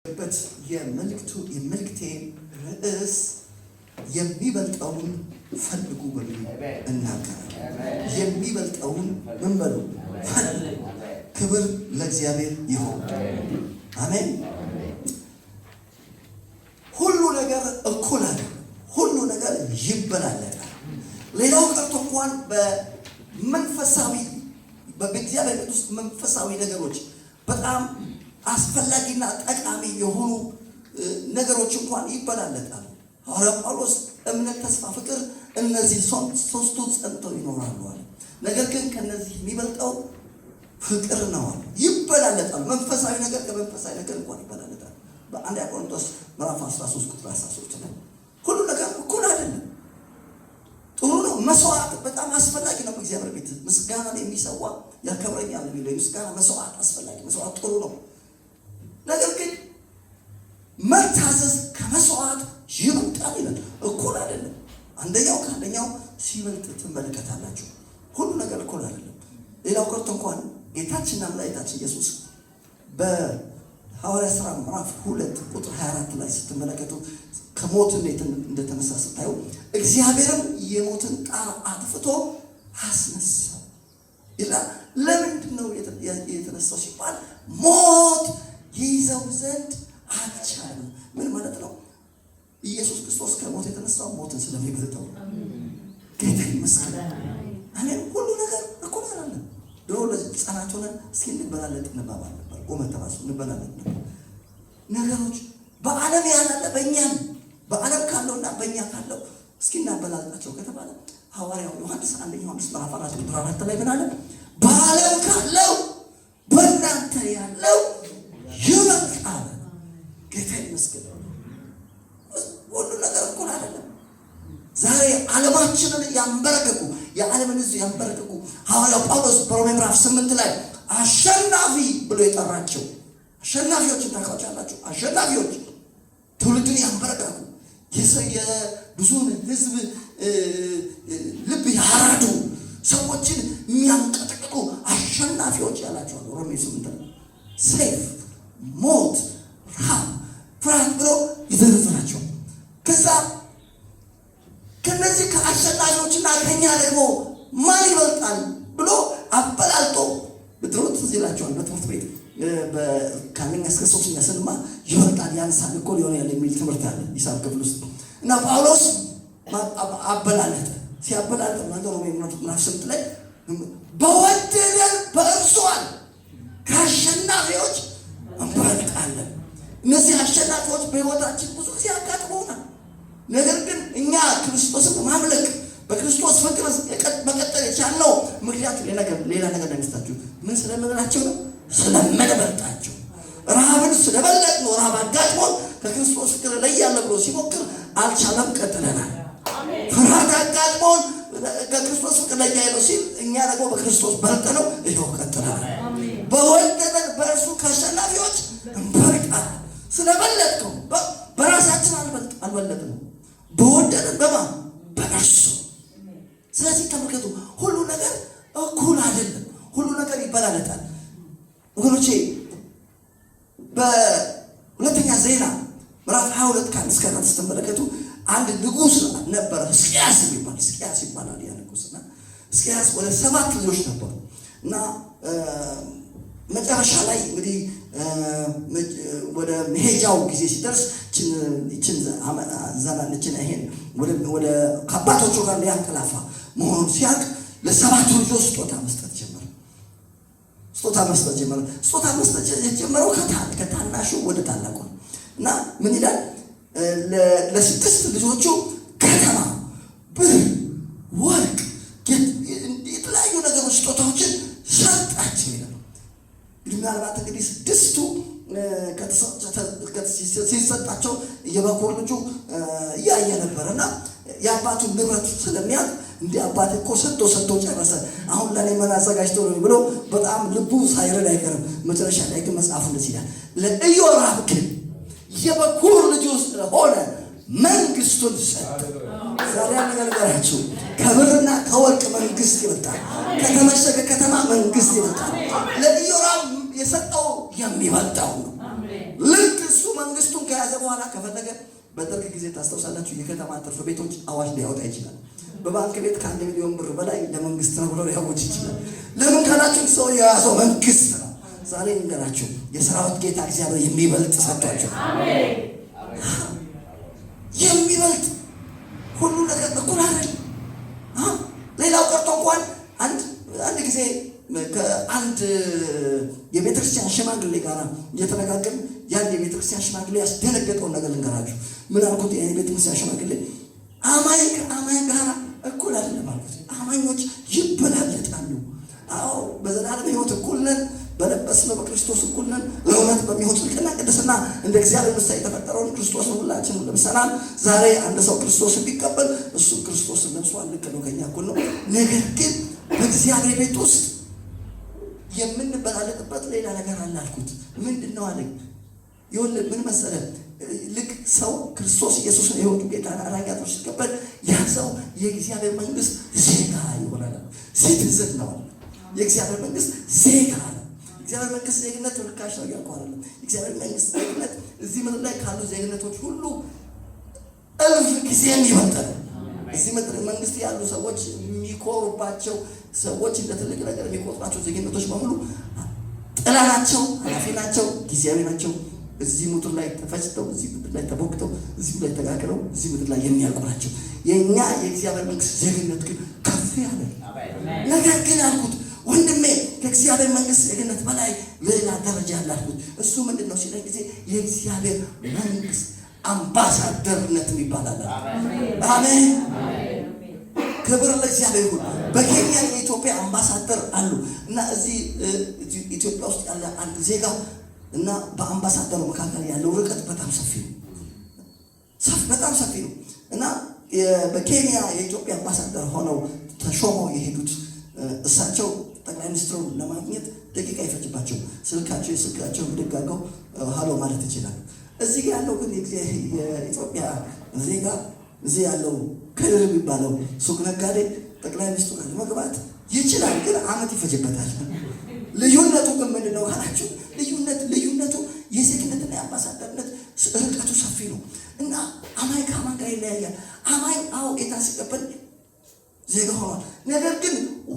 በት የመልእክቴ ርዕስ የሚበልጠውን ፈልጉ በሚል እናገራለን። የሚበልጠውን ምን በሉ ፈልጉ። ክብር ለእግዚአብሔር ይሁን። አሜን። ሁሉ ነገር እኩል አይደለም። ሁሉ ነገር ይበላለጣል። ሌላው ቀርቶ እንኳን በመንፈሳዊ በእግዚአብሔር ቤት ውስጥ መንፈሳዊ ነገሮች በጣም አስፈላጊና ጠቃሚ የሆኑ ነገሮች እንኳን ይበላለጣሉ። ሐዋርያው ጳውሎስ እምነት፣ ተስፋ፣ ፍቅር እነዚህ ሶስቱ ጸንተው ይኖራሉ አለ። ነገር ግን ከነዚህ የሚበልጠው ፍቅር ነው አለ። ይበላለጣሉ። መንፈሳዊ ነገር ከመንፈሳዊ ነገር እንኳን ይበላለጣል። በአንደኛ ቆሮንቶስ ምዕራፍ 13 ቁጥር 13 ነው። ሁሉ ነገር እኩል አይደለም። ጥሩ ነው። መስዋዕት በጣም አስፈላጊ ነው። በእግዚአብሔር ቤት ምስጋናን የሚሰዋ ያከብረኛል የሚለው የምስጋና መስዋዕት አስፈላጊ መስዋዕት ጥሩ ነው። ነገር ግን መታዘዝ ከመስዋዕት ይበልጣል ይላል። እኩል አይደለም። አንደኛው ከአንደኛው ሲበልጥ ትመለከታላችሁ። ሁሉ ነገር እኩል አይደለም። ሌላው ቀርቶ እንኳን ጌታችንና መድኃኒታችን ኢየሱስ በሐዋርያት ሥራ ምዕራፍ 2 ቁጥር 24 ላይ ስትመለከቱ ከሞት እንደተነሳ ስታዩ እግዚአብሔርም የሞትን ጣር አጥፍቶ አስነሳው ይላል። ለምንድን ነው የተነሳው ሲባል ሞት ይይዘው ዘንድ አልቻለም። ምን ማለት ነው? ኢየሱስ ክርስቶስ ከሞት የተነሳው ሞትን ስለሚበልጠው። ጌታ ይመስገን። አሜን። ሁሉ ነገር እኩል አይደለም። ድሮ ለሕፃናት ሆነን እስኪ እንበላለጥ እንባባል ነበር። ቆመን ራሱ እንበላለጥ ነበር። ነገሮች በዓለም ያላለ በእኛም በዓለም ካለውና በእኛ ካለው እስኪ እናበላልጣቸው ከተባለ ሐዋርያው ዮሐንስ ዮሐንስ ምዕራፍ 4 ቁጥር 4 ላይ ምን አለ? በዓለም ካለው በእናንተ ያለው ይበልጣል። ጌታ ይመስገን። ሁሉ ነገር እኩል አይደለም። ዛሬ ዓለማችንን ያንበረከኩ የዓለምን ሕዝብ ያንበረከኩ ሐዋርያው ጳውሎስ በሮሜ ምዕራፍ 8 ላይ አሸናፊ ብሎ የጠራቸው አሸናፊዎችን ታውቃላችሁ። አሸናፊዎች ትውልድን ያንበረከኩ የብዙውን ሕዝብ ልብ ያራዱ ሰዎችን የሚያንቀጠቅጡ አሸናፊዎች ያላቸዋል። ሮሜ 8 ላይ ሰይፍ፣ ሞት፣ ረሃብ፣ ፍርሃት ብሎ ይዘረዝራቸው። ከዛ ከነዚህ ከአሸናፊዎችና ከኛ ደግሞ ማን ይበልጣል ብሎ አበላልጦ ብትሮት እዚህ ይላቸዋል። በትምህርት ቤት ከአንደኛ እስከ 3ኛ ስንማር ይበልጣል ያንሳል እኮ ሊሆን ያለ የሚል ትምህርት አለ ሂሳብ ክፍል ውስጥ እና ጳውሎስ አበላለጠ። ሲያበላልጥ ሮሜ ምዕራፍ 8 ላይ በወደደን በእርሱ አለ ከአሸናፊዎች እንበልጣለን። እነዚህ አሸናፊዎች በሕይወታችን ብዙ ጊዜ ያጋጥመውናል። ነገር ግን እኛ ክርስቶስን ማምለክ በክርስቶስ ፍቅር መቀጠል የቻልነው ምክንያቱ ሌላ ነገር እንዳይመስላችሁ ምን ስለምንላቸው ነው? ስለምንበልጣቸው። ረሃብን ስለበለጥ ነው። ረሃብ አጋጥሞን ከክርስቶስ ፍቅር ላይ ያለ ብሎ ሲሞክር አልቻለም፣ ቀጥለናል። ፍርሃት አጋጥሞን ከክርስቶስ ፍቅር ላይ ያለው ሲል እኛ ደግሞ በክርስቶስ በልጥ ነው ይኸው ቀጥለናል። በወደደን በእርሱ ከአሸናፊዎች እንበልጣለን። ስለበለጥከው በራሳችን አልበለጥንም። በወደደን በማን በእርሱ። ስለዚህ ተመልከቱ፣ ሁሉ ነገር እኩል አይደለም። ሁሉ ነገር ይበላለጣል። ወገኖቼ በሁለተኛ ዜና ምዕራፍ 22 ከ1 እስከ 4 ስትመለከቱ አንድ ንጉሥ ነበረ፣ ሕዝቅያስ ይባላል። ያ ንጉሥና ሕዝቅያስ ወደ 7 ልጆች ነበሩ እና መጨረሻ ላይ እንግዲህ ወደ መሄጃው ጊዜ ሲደርስ ይችን ይሄን ወደ ከአባቶቹ ጋር ሊያንቀላፋ መሆኑን ሲያውቅ ለ7 ልጆች ስጦታ መስጠት ጀመረ። ስጦታ መስጠት የጀመረው ከታናሹ ወደ ታላቁ እና ምን ይላል? ለ6 ልጆቹ ከተማ፣ ብር፣ ወርቅ፣ የተለያዩ ነገሮች ስጦታዎችን ሰጣቸው ይላል። ምናልባት እንግዲህ 6ቱ ሲሰጣቸው የበኩር ልጁ እያየ ነበር እና የአባቱን ንብረት ስለሚያውቅ እንዲህ አባት እኮ ሰጥቶ ጨረሰ፣ አሁን ለእኔ ምን አዘጋጅቶ ነው ብሎ በጣም ልቡ ሳይረድ አይቀርም። መጨረሻ ላይ ግን መጽሐፉ እንደዚህ ይላል፣ ለኢዮራም ግን የበኩር ልጁ ስለሆነ መንግስቱን ሰጠ። ዛሬ ነገራችሁ ከብርና ከወርቅ መንግስት ይመጣል። ከተመሸገ ከተማ መንግስት ይመጣል። ለኢዮራም የሰጠው የሚበልጠው ነው። ልክ እሱ በኋላ ከፈለገ በደርግ ጊዜ ታስታውሳላችሁ የከተማ ትርፍ ቤቶች አዋጅ ሊያወጣ ይችላል። በባንክ ቤት ከ1 ሚሊዮን ብር በላይ ለመንግስት ነው ብሎ ሊያወጅ ይችላል። ለምን ካላችሁ ሰው የያዘው መንግስት ነው። ዛሬ እንገራችሁ የሰራዊት ጌታ እግዚአብሔር የሚበልጥ ሰጥቷቸው የሚበልጥ ሁሉ ነገር እኩል አይደል? ሌላው ቀርቶ እንኳን አንድ ጊዜ ከአንድ የቤተክርስቲያን ሽማግሌ ጋር እየተነጋገርን ያን የቤተክርስቲያን ሽማግሌ ያስደነገጠውን ነገር ልንገራችሁ። ምን አልኩት? የቤተክርስቲያን ሽማግሌ አማኝ ከአማኝ ጋር እኩል አይደለም አልኩት። አማኞች ይበላለጣሉ። አዎ በዘላለም ሕይወት እኩል ነን፣ በለበስነው በክርስቶስ እኩል ነን። ለእውነት በሚሆን ጽድቅና ቅድስና እንደ እግዚአብሔር ምሳሌ የተፈጠረውን ክርስቶስን ሁላችንም ለብሰናል። ዛሬ አንድ ሰው ክርስቶስን ቢቀበል እሱ ክርስቶስን ለብሷል። ልክ ነው፣ ከኛ እኩል ነው። ነገር ግን በእግዚአብሔር ቤት ውስጥ የምንበላለጥበት ሌላ ነገር አለ አልኩት። ምንድን ነው አለኝ። ይኸውልህ ምን መሰለህ፣ ልክ ሰው ክርስቶስ ኢየሱስን የሕይወቱ ጌታ አዳኝ አድርጎ ሲቀበል ያ ሰው የእግዚአብሔር መንግስት ዜጋ ይሆናል። ሲቲዝን ነው። የእግዚአብሔር መንግስት ዜጋ ነው። እግዚአብሔር መንግስት ዜግነት ርካሽ ነው ያልኩህ አይደለም። እግዚአብሔር መንግስት ዜግነት እዚህ ምድር ላይ ካሉ ዜግነቶች ሁሉ እልፍ ጊዜም ይበልጣል። እዚህ ምድር መንግስት ያሉ ሰዎች የሚኮሩባቸው ሰዎች እንደ ትልቅ ነገር የሚቆጥራቸው ዜግነቶች በሙሉ ጥላ ናቸው፣ ኃላፊ ናቸው፣ ጊዜያዊ ናቸው። እዚህ ምድር ላይ ተፈጭተው፣ እዚህ ምድር ላይ ተቦክተው፣ እዚህ ምድር ላይ ተጋግረው፣ እዚህ ምድር ላይ የሚያልቁ ናቸው። የእኛ የእግዚአብሔር መንግስት ዜግነት ግን ከፍ ያለ ነገር ግን አልኩት ወንድሜ ከእግዚአብሔር መንግስት ዜግነት በላይ ሌላ ደረጃ ያለ አልኩት። እሱ ምንድን ነው ሲለኝ ጊዜ የእግዚአብሔር መንግስት አምባሳደርነት ይባላል። አሜን። ክብር ለእግዚአብሔር ይሁን። በኬንያ የኢትዮጵያ አምባሳደር አሉ እና እዚህ ኢትዮጵያ ውስጥ ያለ አንድ ዜጋ እና በአምባሳደሩ መካከል ያለው ርቀት በጣም ሰፊ ነው፣ በጣም ሰፊ ነው እና በኬንያ የኢትዮጵያ አምባሳደር ሆነው ተሾመው የሄዱት እሳቸው ጠቅላይ ሚኒስትሩን ለማግኘት ደቂቃ ይፈጅባቸው። ስልካቸው ብድግ አድርገው ሀሎ ማለት ይችላሉ። እዚህ ያለው ግን የኢትዮጵያ ዜጋ እዚህ ያለው ክልል የሚባለው ሱቅ ነጋዴ ጠቅላይ ሚኒስትሩ ጋር ለመግባት ይችላል፣ ግን ዓመት ይፈጅበታል። ልዩነቱ ግን ምንድን ነው ካላችሁ ልዩነቱ የዜግነትና የአምባሳደርነት ርቀቱ ሰፊ ነው እና አማኝ ከአማኝ ጋር ይለያያል። አማኝ አዎ ጌታ ሲቀበል ዜጋ ሆኗል። ነገር ግን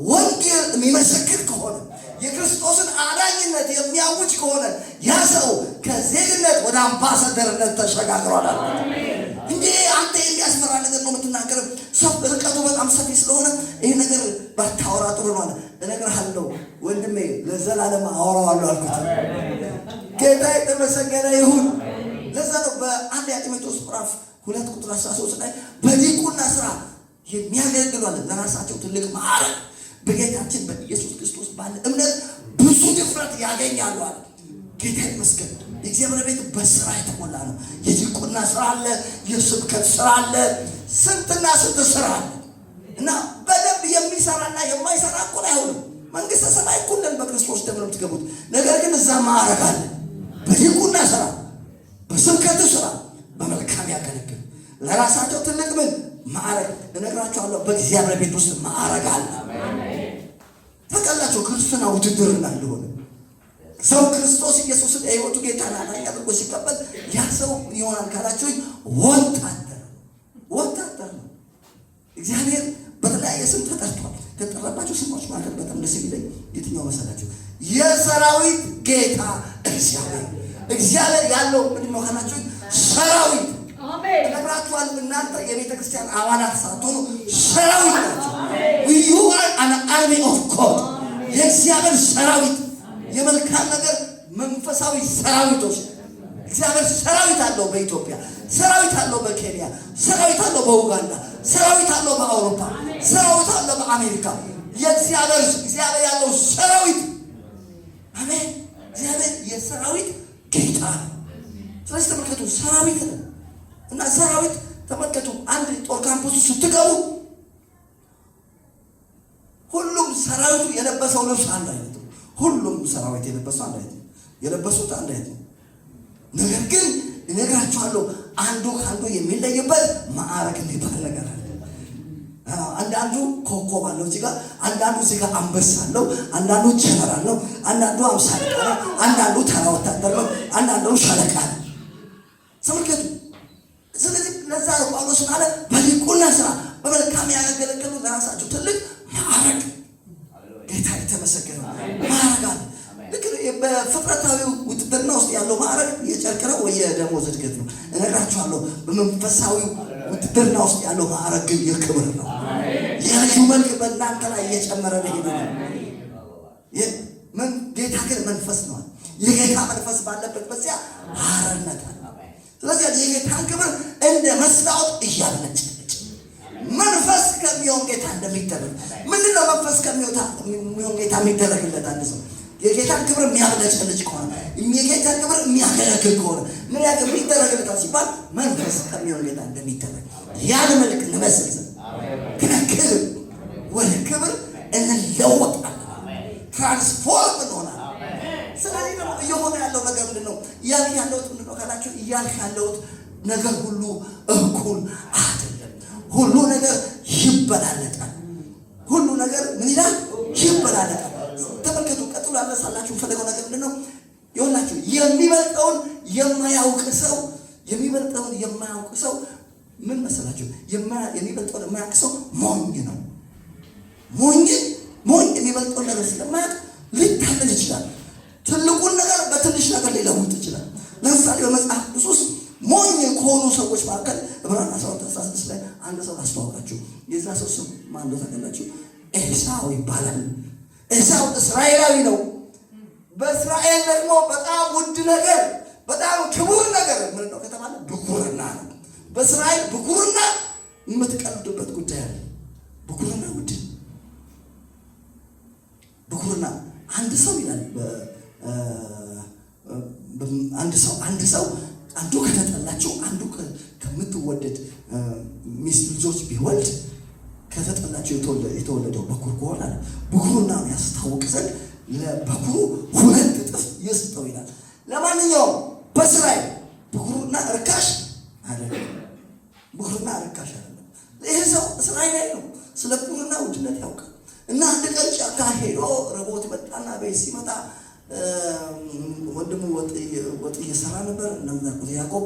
ወንጌል የሚመሰክር ከሆነ የክርስቶስን አዳኝነት የሚያውጅ ከሆነ ያ ሰው ከዜግነት ወደ አምባሳደርነት ተሸጋግሯል። እንዴ አንተ የሚያስፈራ ነገር ነው የምትናገረው። ሰው ርቀቱ በጣም ሰፊ ስለሆነ ይሄ ነገር ባታወራ ጥሩ ነው አለ። እነግርሃለሁ ወንድሜ ለዘላለም አወራዋለሁ አልኩት። ጌታ የተመሰገነ ይሁን። ለዛ ነው በአንደኛ ጢሞቴዎስ ምዕራፍ 2 ቁጥር 13 ላይ በዲቁና ስራ የሚያገለግሉ አለ ለራሳቸው ትልቅ ማዕረግ በጌታችን በኢየሱስ ክርስቶስ ባለ እምነት ብዙ ድፍረት ያገኛሉ አለ። ጌታ ይመስገን። የእግዚአብሔር ቤት በስራ የተሞላ ነው። የዲቁና ስራ አለ፣ የስብከት ስራ አለ፣ ስንትና ስንት ስራ አለ እና በደንብ የሚሰራና የማይሰራ እኩል አይሆንም። መንግስተ ሰማይ እኩል ነን፣ በክርስቶስ ደም ነው የምትገቡት። ነገር ግን እዛ ማዕረግ አለ። በዲቁና ስራ፣ በስብከቱ ስራ በመልካም ያገለግሉ ለራሳቸው ትልቅ ምን ማዕረግ እነግራቸዋለሁ። በእግዚአብሔር ቤት ውስጥ ማዕረግ አለ። ታውቃላችሁ ክርስትና ውድድር እንዳልሆነ ሰው ክርስቶስ ኢየሱስን የሕይወቱ ጌታ አዳኝ አድርጎ ሲቀበል ያ ሰው ይሆናል ካላችሁ ወታደር ነው። እግዚአብሔር በተለያየ ስም ተጠርቷል። ከተጠራባቸው ስሞች መካከል በጣም ደስ የሚለኝ የትኛው መሰላችሁ? የሰራዊት ጌታ እግዚአብሔር ያለው ምንድን ነው ካላችሁ ሰራዊት ነግራችኋል። እናንተ የቤተ ክርስቲያን አባላት ሳትሆኑ ሰራዊት ናቸው። you are an army of God። የእግዚአብሔር ሰራዊት፣ የመልካም ነገር መንፈሳዊ ሰራዊቶች። እግዚአብሔር ሰራዊት አለው። በኢትዮጵያ ሰራዊት አለው፣ በኬንያ ሰራዊት አለው፣ በኡጋንዳ ሰራዊት አለው፣ በአውሮፓ ሰራዊት አለው፣ በአሜሪካ እግዚአብሔር ያለው ሰራዊት። አሜን። እግዚአብሔር የሰራዊት ጌታ ነው። ስለዚህ ተመልከቱ፣ ሰራዊት ነው እና ሰራዊት ተመልከቱ። አንድ ጦር ካምፕስ ስትገቡ ሁሉም ሰራዊቱ የለበሰው ልብስ አንድ አይነት ነው። ሁሉም ሰራዊት የለበሰው አንድ አይነት ነው። የለበሱት አንድ አይነት ነው። ነገር ግን እነግራችኋለሁ አንዱ ከአንዱ የሚለይበት ማዕረግ የሚባል ነገር አለ። አንዳንዱ ኮከብ አለው እዚህ ጋር፣ አንዳንዱ እዚህ ጋር አንበሳ አለው፣ አንዳንዱ ጀነራል ነው፣ አንዳንዱ አምሳ አለቃ ነው፣ አንዳንዱ ተራ ወታደር ነው፣ አንዳንዱ ሻለቃ ነው። ተመልከቱ። ስለዚህ ለዛ ነው ጳውሎስ አለ በዲቁና ስራ በመልካም ያገለገሉ ለራሳቸው ትልቅ ማዕረግ ጌታ የተመሰገነ ማዕረግ አለ። ልክ በፍጥረታዊው ውትድርና ውስጥ ያለው ማዕረግ የጨርቅ ነው ወይ የደሞዝ እድገት ነው እነግራችኋለሁ። በመንፈሳዊው ውትድርና ውስጥ ያለው ማዕረግ ግን የክብር ነው። የልዩ መልክ በእናንተ ላይ እየጨመረ ነው ሄደ። ጌታ ግን መንፈስ ነው። የጌታ መንፈስ ባለበት በዚያ አረነት አለ። ስለዚህ የጌታን ክብር እንደ መስታወት እያብለጨለጨ መንፈስ ከሚሆን ጌታ እንደሚደረግ ምንድነው? መንፈስ ከሚሆን ጌታ የሚደረግለት አንድ ሰው የጌታን ክብር የሚያብለጨልጭ ከሆነ የጌታን ክብር የሚያገለግል ከሆነ ምን ያገር የሚደረግለታል ሲባል መንፈስ ከሚሆን ጌታ እንደሚደረግ ያን መልክ እንመስል ከክብር ወደ ክብር እንለወጣለን። ትራንስፎርም እንሆናለን። ስለዚህ ደግሞ እየሆነ ያለው ነገር ምንድነው? እያልክ ያለሁት ምንድነው ካላችሁ እያልክ ያለሁት ነገር ሁሉ እኩል አይደለም። ሁሉ ነገር ይበላለጣል። ሁሉ ነገር ምን ይላል? ይበላለጣል። ተመልከቱ። ቀጥሎ ያነሳላችሁ ፈለገው ነገር ምንድነው? ይኸውላችሁ የሚበልጠውን የማያውቅ ሰው ምን መሰላችሁ? የሚበልጠውን የማያውቅ ሰው ሞኝ ነው። ሞኝ የሚበልጠውን ነገር ስለማያውቅ ሊታለል ይችላል። ትልቁን ነገር በትንሽ ነገር ሊለውጥ ይችላል። ለምሳሌ በመጽሐፍ ቅዱስ ሞኝ ከሆኑ ሰዎች መካከል ዕብራውያን 12:16 ላይ አንድ ሰው አስተዋወቃችሁ። የዛ ሰው ስም ማን እንደሆነ ታውቃላችሁ? ኤሳው ይባላል። ኤሳው እስራኤላዊ ነው። በእስራኤል ደግሞ በጣም ውድ ነገር፣ በጣም ክቡር ነገር ምን ነው ከተባለ ብኩርና ነው። በእስራኤል ብኩርና የምትቀልዱበት ጉዳይ አለ። ብኩርና ውድ ብኩርና አንድ ሰው ይላል አንድ ሰው አንዱ ከተጠላቸው አንዱ ከምትወደድ ሚስት ልጆች ቢወልድ ከተጠላቸው የተወለደው በኩር ከሆነ ብኩርናውን ያስታውቅ ዘንድ ለበኩሩ 2 እጥፍ ይስጠው ይላል። ለማንኛውም በእስራኤል ብኩርና ርካሽ አይደለም። ይህ ሰው እስራኤላዊ ነው። ስለ ብኩርና ውድነት ያውቃል። እና አንድ ቀን ጫካ ሄዶ ረቦት መጣና ቤት ሲመጣ ወንድሙ ወጥ እየሰራ ነበር። እንደምታውቁት ያዕቆብ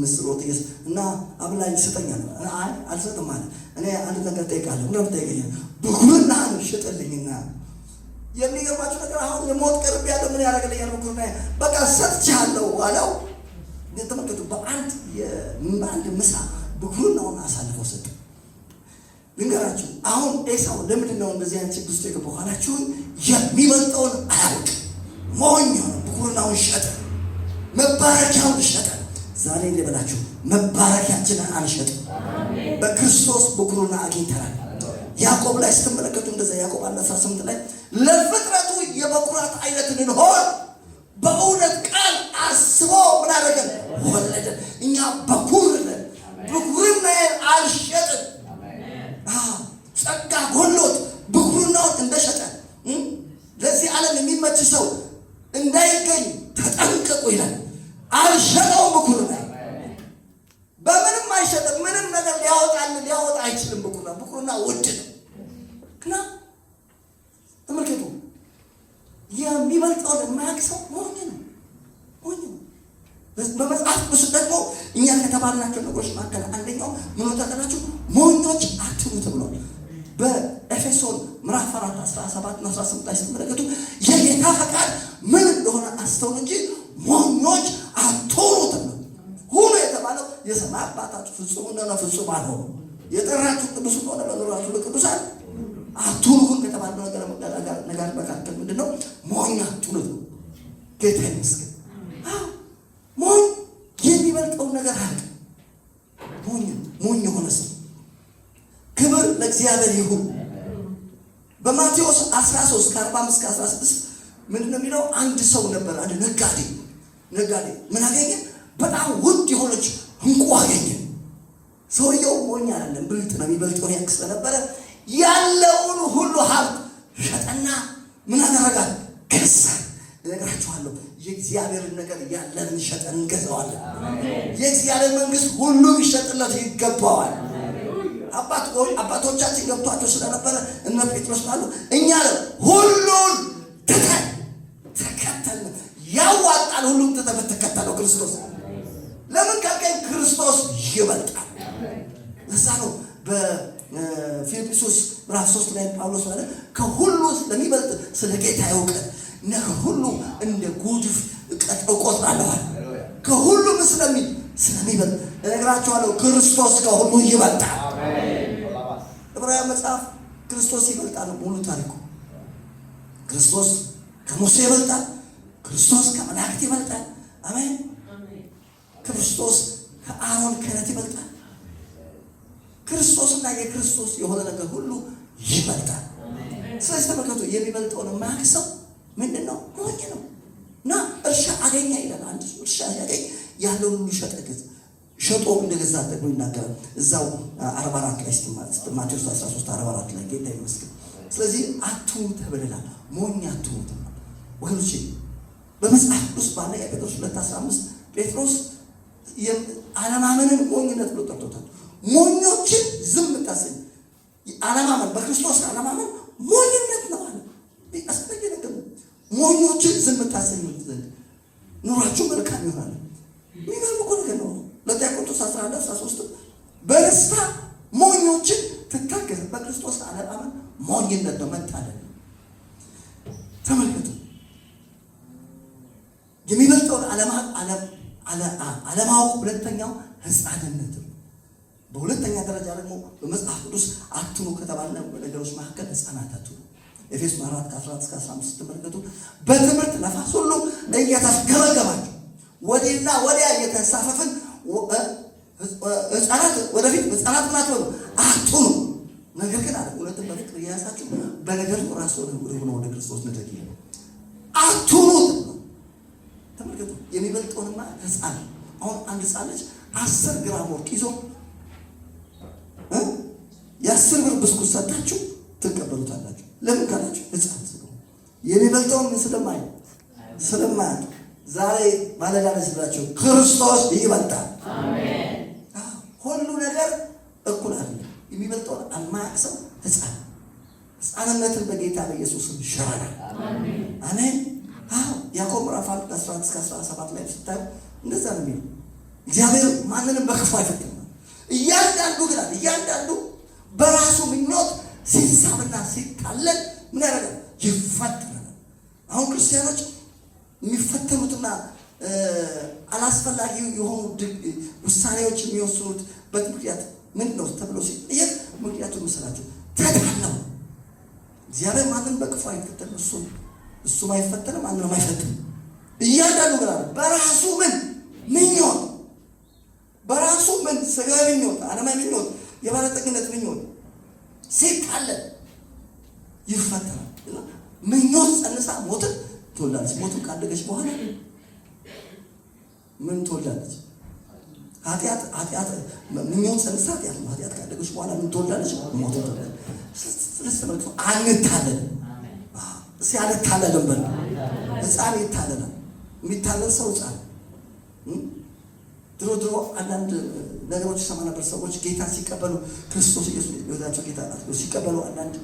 ምስር ወጥ እና አብላኝ ስጠኛል። አይ አልሰጥም አለ። እኔ አንድ ነገር ጠይቃለሁ። ምንም ጠይቀኝ ብኩርናህን ሽጥልኝና። የሚገርማችሁ ነገር አሁን የሞት ቅርብ ያለው ምን ያደርግልኛል? ብኩርና በቃ ሰጥቻለሁ አለው። ተመልከቱ። በአንድ ምሳ ብኩርናውን አሳልፈው ሰጠ። ልንገራችሁ አሁን ኤሳው ለምንድን ነው እንደዚህ አይነት ችግር ውስጥ የገባው ካላችሁን፣ የሚበልጠውን አያውቅ ሞኝ ነው። ብኩርናውን ሸጠ፣ መባረኪያውን ሸጠ። ዛሬ ልበላችሁ መባረኪያችንን አንሸጥም። በክርስቶስ ብኩርና አግኝተናል። ያዕቆብ ላይ ስትመለከቱ እንደዛ ያዕቆብ 1:18 ላይ ለፍጥረቱ የበኩራት አይነት እንሆን በእውነት ቃል አስቦ ምን አደረገን? ወለደን። እኛ በኩር ነን። ብኩርናዬን አልሸጥም። ጸጋ ጎሎት ብኩርናውን እንደሸጠ ለዚህ ዓለም የሚመች ሰው እንዳይገኝ ተጠንቀቁ ይላል። አልሸጠውም። ብኩርና በምንም አይሸጥም። ምንም ነገር ሊያወጣ አይችልም። ብኩርና ውድ ነው። እና ተመልከቱ፣ የሚበልጠውን የማያውቅ ሰው ሞኝ ነው። በመጽሐፍ ቅዱስ ደግሞ እኛ ከተባልናቸው ነገሮች መካከል አንደኛው ምን ታውቃላችሁ? ሞኞች አትሁኑ ተብሏል። በኤፌሶን ምዕራፍ 4:17-18 ላይ ስትመለከቱ የጌታ ፈቃድ ምን እንደሆነ አስተውሉ እንጂ ሞኞች አትሁኑ ተብሏል። ሁሉ የተባለው የሰማይ አባታችሁ ፍጹም እንደሆነ ፍጹም አልሆኑ፣ የጠራችሁ ቅዱስ እንደሆነ በኑሯችሁ ለቅዱሳን አትሁኑ ከተባለው ነገር መካከል ምንድነው? ሞኝ አትሁኑ ነው። ጌታ ይመስገን። ሞኝ የሚበልጠውን ነገር አለ። ሞኝ የሆነ ሰው ክብር ለእግዚአብሔር ይሁን። በማቴዎስ 13:45-16 ምንድነው የሚለው? አንድ ሰው ነበር፣ አንድ ነጋዴ ምን አገኘ? በጣም ውድ የሆነች እንቁ አገኘ። ሰውየው ሞኝ አይደለም፣ ብልጥ ነው። የሚበልጠውን ያውቅ ስለነበረ ያለውን ሁሉ ሀብት ሸጠና ምን አደረጋል? ገዛ። እነግራችኋለሁ የእግዚአብሔርን ነገር ያለንን ሸጠን እንገዛዋለን። የእግዚአብሔር መንግስት ሁሉ ይሸጥለት ይገባዋል። አባቶቻችን ገብቷቸው ስለነበረ እነ ጴጥሮስ አሉ እኛ ሁሉን ተከተልን። ያዋጣል ሁሉም ተከተለው ክርስቶስ። ለምን ካልከኝ ክርስቶስ ይበልጣል። ለዛ ነው በፊልጵስዩስ ምዕራፍ 3 ላይ ጳውሎስ ማለት ከሁሉ ስለሚበልጥ ስለ ጌታ እውቀት ነገር ሁሉ እንደ ጉድፍ እቆጥራለሁ። ከሁሉ ስለሚበልጥ እነግራችኋለሁ፣ ክርስቶስ ከሁሉ ይበልጣል። ዕብራውያን መጽሐፍ ክርስቶስ ይበልጣል ሙሉ ታሪኩ። ክርስቶስ ከሙሴ ይበልጣል። ክርስቶስ ከመላእክት ይበልጣል። አሜን። ክርስቶስ ከአሮን ክህነት ይበልጣል። ክርስቶስና የክርስቶስ የሆነ ነገር ሁሉ ይበልጣል። ስለዚህ ተመልከቱ፣ የሚበልጠውን የማያውቅ ሰው ምንድን ነው? ሞኝ ነው። እና እርሻ አገኘ ይላል። አንድ እርሻ ያገኝ ያለውን ሁሉ ሸጦ እንደገዛ ደግሞ ይናገራል። እዛው 44 ላይ ማቴዎስ 13:44 ላይ ጌታ ይመስገን። ስለዚህ አትሁኑ ተብለናል። ሞኝ አትሁኑ ወገኖቼ። በመጽሐፍ ቅዱስ በአንደኛ ጴጥሮስ 2:15 ጴጥሮስ አለማመንን ሞኝነት ብሎ ጠርቶታል። ሞኞችን ዝም ታሰኝ። አለማመን በክርስቶስ አለማመን ሞኝነት ነው አለ። አስፈላጊ ነገር ነው። ሞኞችን ዝም ታሰኝ ዘንድ ኑሯችሁ መልካም ይሆናል። የሚገርም እኮ ነገር ነው። ለቆሮንቶስ 11:13 በደስታ ሞኞችን ትታገዝ። በክርስቶስ አለማመን ሞኝነት ነው፣ መታደል። ተመልከቱ፣ የሚበልጠውን አለማወቅ ሁለተኛው ሕፃንነት ነው። በሁለተኛ ደረጃ ደግሞ በመጽሐፍ ቅዱስ አትኑ ከተባለ ነገሮች መካከል ሕፃናት አትኑ። ኤፌሶን 4:14-15 ተመልከቱ። በትምህርት ነፋስ ሁሉ እየተስገበገባችሁ ወዲና ወዲያ እየተንሳፈፍን ሕፃናት ወደፊት ሕፃናት ናቸው አትኑ። ነገር ግን አለ ሁለቱም በፍቅር እያያዛችሁ በነገር ራስ ወደ ክርስቶስ ንደግ አትኑ። ተመልከቱ፣ የሚበልጠውንማ ሕፃን አሁን አንድ ሕፃን ልጅ 10 ግራም ወርቅ ይዞ የ10 ብር ብስኩት ሰጣችሁ ትቀበሉታላችሁ። ለምን ካላችሁ ሕፃን ስለሆነ የሚበልጠውን ስለማያውቅ ዛሬ ማለዳ ላይ ስላችሁ ክርስቶስ ይበልጣል። አሜን። ሁሉ ነገር እኩል አይደለም። የሚበልጠውን የማያውቅ ሰው ሕፃንነትን በጌታ በኢየሱስም ሽረናል። አሜን። ያዕቆብ ምዕራፍ 11-17 ላይ ስታዩ እንደዛ ነው የሚለው። እግዚአብሔር ማንንም በክፉ አይፈትንም። እያንዳንዱ በራሱ ምኞት ሲሳብና ሲታለል ምን ያደርጋል? ይፈተናል። አሁን ክርስቲያኖች የሚፈተኑትና አላስፈላጊ የሆኑ ውሳኔዎች የሚወስኑበት ምክንያት ምንድን ነው ተብሎ ሲጠየቅ ምክንያቱ ምስላቸው ተታለው። እግዚአብሔር ማንን በክፉ አይፈተንም። እሱም አይፈተንም፣ ማንንም አይፈተንም። እያንዳንዱ ግን በራሱ ምኞት በራሱ ስጋዊ ምኞት፣ ዓለማዊ ምኞት፣ የባለጠግነት ምኞት ሲታለል ይፈተናል። ምኞት ጸንሳ ሞትን ትወልዳለች። ሞትን ካደገች በኋላ ምን ትወልዳለች? ኃጢአት። ምኞት ጸንሳ ኃጢአት ካደገች በኋላ ምን ትወልዳለች? ሞትን ትወልዳለች። ስለዚህ አንታለልም። እስኪ አልታለልም በል። ሕፃን ይታለላል። የሚታለል ሰው ሕፃን። ድሮ አንዳንድ ነገሮች ሰማ ነበር። ሰዎች ጌታ ሲቀበሉ ክርስቶስ ኢየሱስ ወዳቸው ጌታ ሲቀበሉ አንዳንድ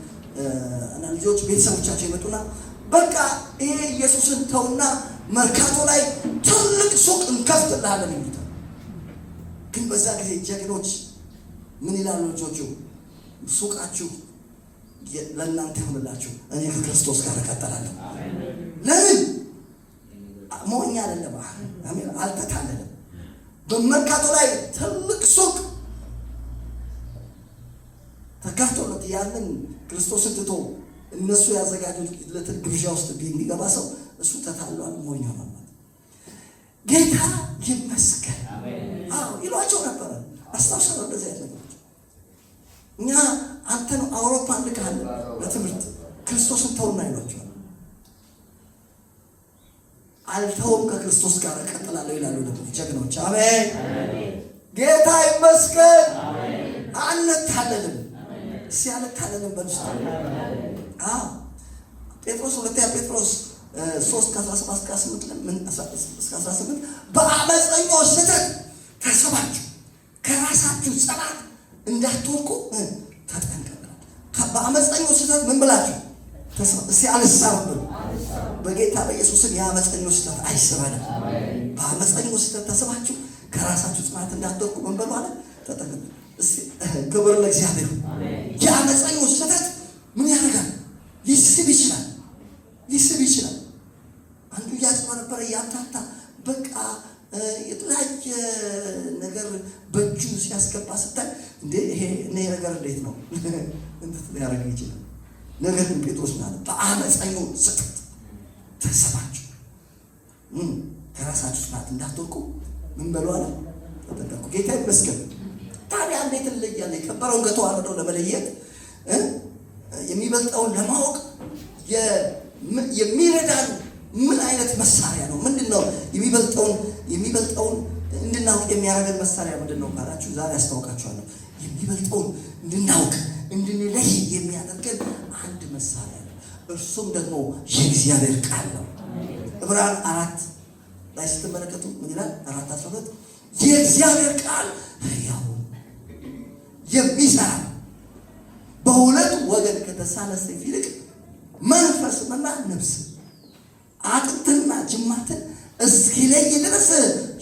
ልጆች ቤተሰቦቻቸው ይመጡና በቃ ይሄ ኢየሱስን ተውና መርካቶ ላይ ትልቅ ሱቅ እንከፍትልሃለን ይሉታል። ግን በዛ ጊዜ ጀግኖች ምን ይላሉ ልጆቹ? ሱቃችሁ ለእናንተ ይሆንላችሁ፣ እኔ ከክርስቶስ ጋር እቀጥላለሁ። ለምን? ሞኝ አይደለም። አሜን። አልተታለለም። በመርካቶ ላይ ትልቅ ሱቅ ተከፍቶለት ያንን ክርስቶስን ትቶ እነሱ ያዘጋጁለትን ግብዣ ውስጥ ቢገባ ሰው እሱ ተታሏል፣ ሞኝ ሆኗል። ጌታ ይመስገን ይሏቸው ነበረ። አስታውሳለሁ እንደዚህ አይነት ነገሮች። እኛ አንተን አውሮፓ እንልካለን ለትምህርት፣ ክርስቶስን ተውና ይሏቸዋል። አልተውም፣ ከክርስቶስ ጋር እቀጥላለሁ ይላሉ ጀግኖች። አሜን። ጌታ ይመስገን። አንታለልም። ሲያልታለልም በልስ ጴጥሮስ ሁለተኛ ጴጥሮስ 3:17-18 በአመፀኞች ስህተት ተሰባችሁ ከራሳችሁ ጸባት እንዳትወድቁ ተጠንቀቁ። በአመፀኞች ስህተት ምን ብላችሁ ሲያልሳብን በጌታ በኢየሱስን የአመፀኞች ስህተት አይስበንም። በአመፀኞች ስህተት ተሰባችሁ ከራሳችሁ ጽናት እንዳትወድቁ ምን በሉ አለ? ተጠንቀቁ። ክብር ለእግዚአብሔር። የአመፀኞች ስህተት ምን ያደርጋል? ሊስብ ይችላል። አንዱ እያጭበረበረ እያምታታ በቃ የተለያየ ነገር በእጁ ሲያስገባ ስታይ እንዴ ይሄ ነገር እንዴት ነው እንዴት ሊያደርግ ይችላል? ነገር ግን ጴጥሮስ ማለት በአመፀኞች ስህተት ተሰባችሁ ከራሳችሁ ጽናት እንዳትወድቁ ምን በሉ አለ? ተጠንቀቁ። ጌታ ይመስገን። ታዲያ እንዴት እንለያለን? የከበረውን ከተዋረደው ለመለየት የሚበልጠውን ለማወቅ የሚረዳን ምን አይነት መሳሪያ ነው? ምንድነው የሚበልጠውን እንድናውቅ የሚያደርገን መሳሪያ ምንድነው ካላችሁ ዛሬ አስታውቃችኋለሁ። የሚበልጠውን እንድናውቅ እንድንለይ የሚያደርገን አንድ መሳሪያ ነው። እርሱም ደግሞ የእግዚአብሔር ቃል ነው። ዕብራውያን 4 ላይ ስትመለከቱ ምን ይላል? 4:12 የእግዚአብሔር ቃል ሕያው የሚሰራ በሁለት ወገን ከተሳለ ሰይፍ ይልቅ መንፈስንና ነፍስን አጥንትና ጅማትን እስኪለይ ድረስ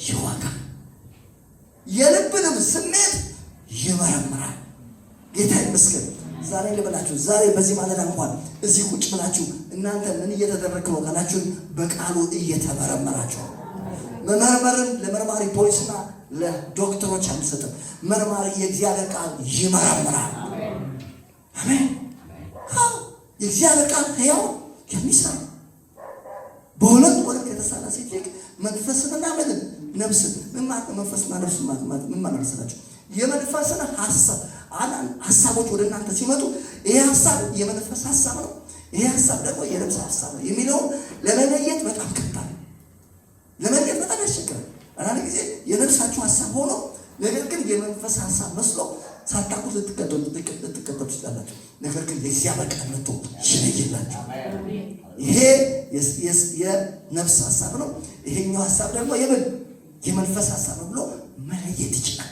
ይወጋል፣ የልብንም ስሜት ይመረምራል። ጌታ ይመስገን። ዛሬ ልበላችሁ፣ ዛሬ በዚህ ማለዳ እንኳን እዚህ ቁጭ ብላችሁ እናንተ ምን እየተደረገ ነው ካላችሁ በቃሉ እየተመረመራችሁ። መመርመርን ለመርማሪ ፖሊስና ለዶክተሮች አንሰጥም። መርማሪ የእግዚአብሔር ቃል ይመረምራል። አሜን። የእግዚአብሔር ቃል ሕያው የሚሰራ በሁለት ወገን ከተሳለ ሰይፍ ይልቅ መንፈስንና ነፍስን ምን ማለት ነው? መንፈስና ነፍስ ማለት ምን ማለት ነው? የመንፈስን ሀሳቦች ወደ እናንተ ሲመጡ ይሄ ሀሳብ የመንፈስ ሀሳብ ነው፣ ይሄ ሀሳብ ደግሞ የነፍስ ሀሳብ ነው የሚለውን ለመለየት በጣም ከባድ ነው። ለመለየት በጣም ያስቸግራል። አንዳንድ ጊዜ የነፍሳችሁ ሀሳብ ሆኖ ነገር ግን የመንፈስ ሀሳብ መስሎ ሳታውቁት ልትከተሉ ትችላላችሁ። ነገር ግን የእግዚአብሔር ቃል መጥቶ ይለይላችሁ። ይሄ የነፍስ ሀሳብ ነው፣ ይሄኛው ሀሳብ ደግሞ የመንፈስ ሀሳብ ነው ብሎ መለየት ይችላል።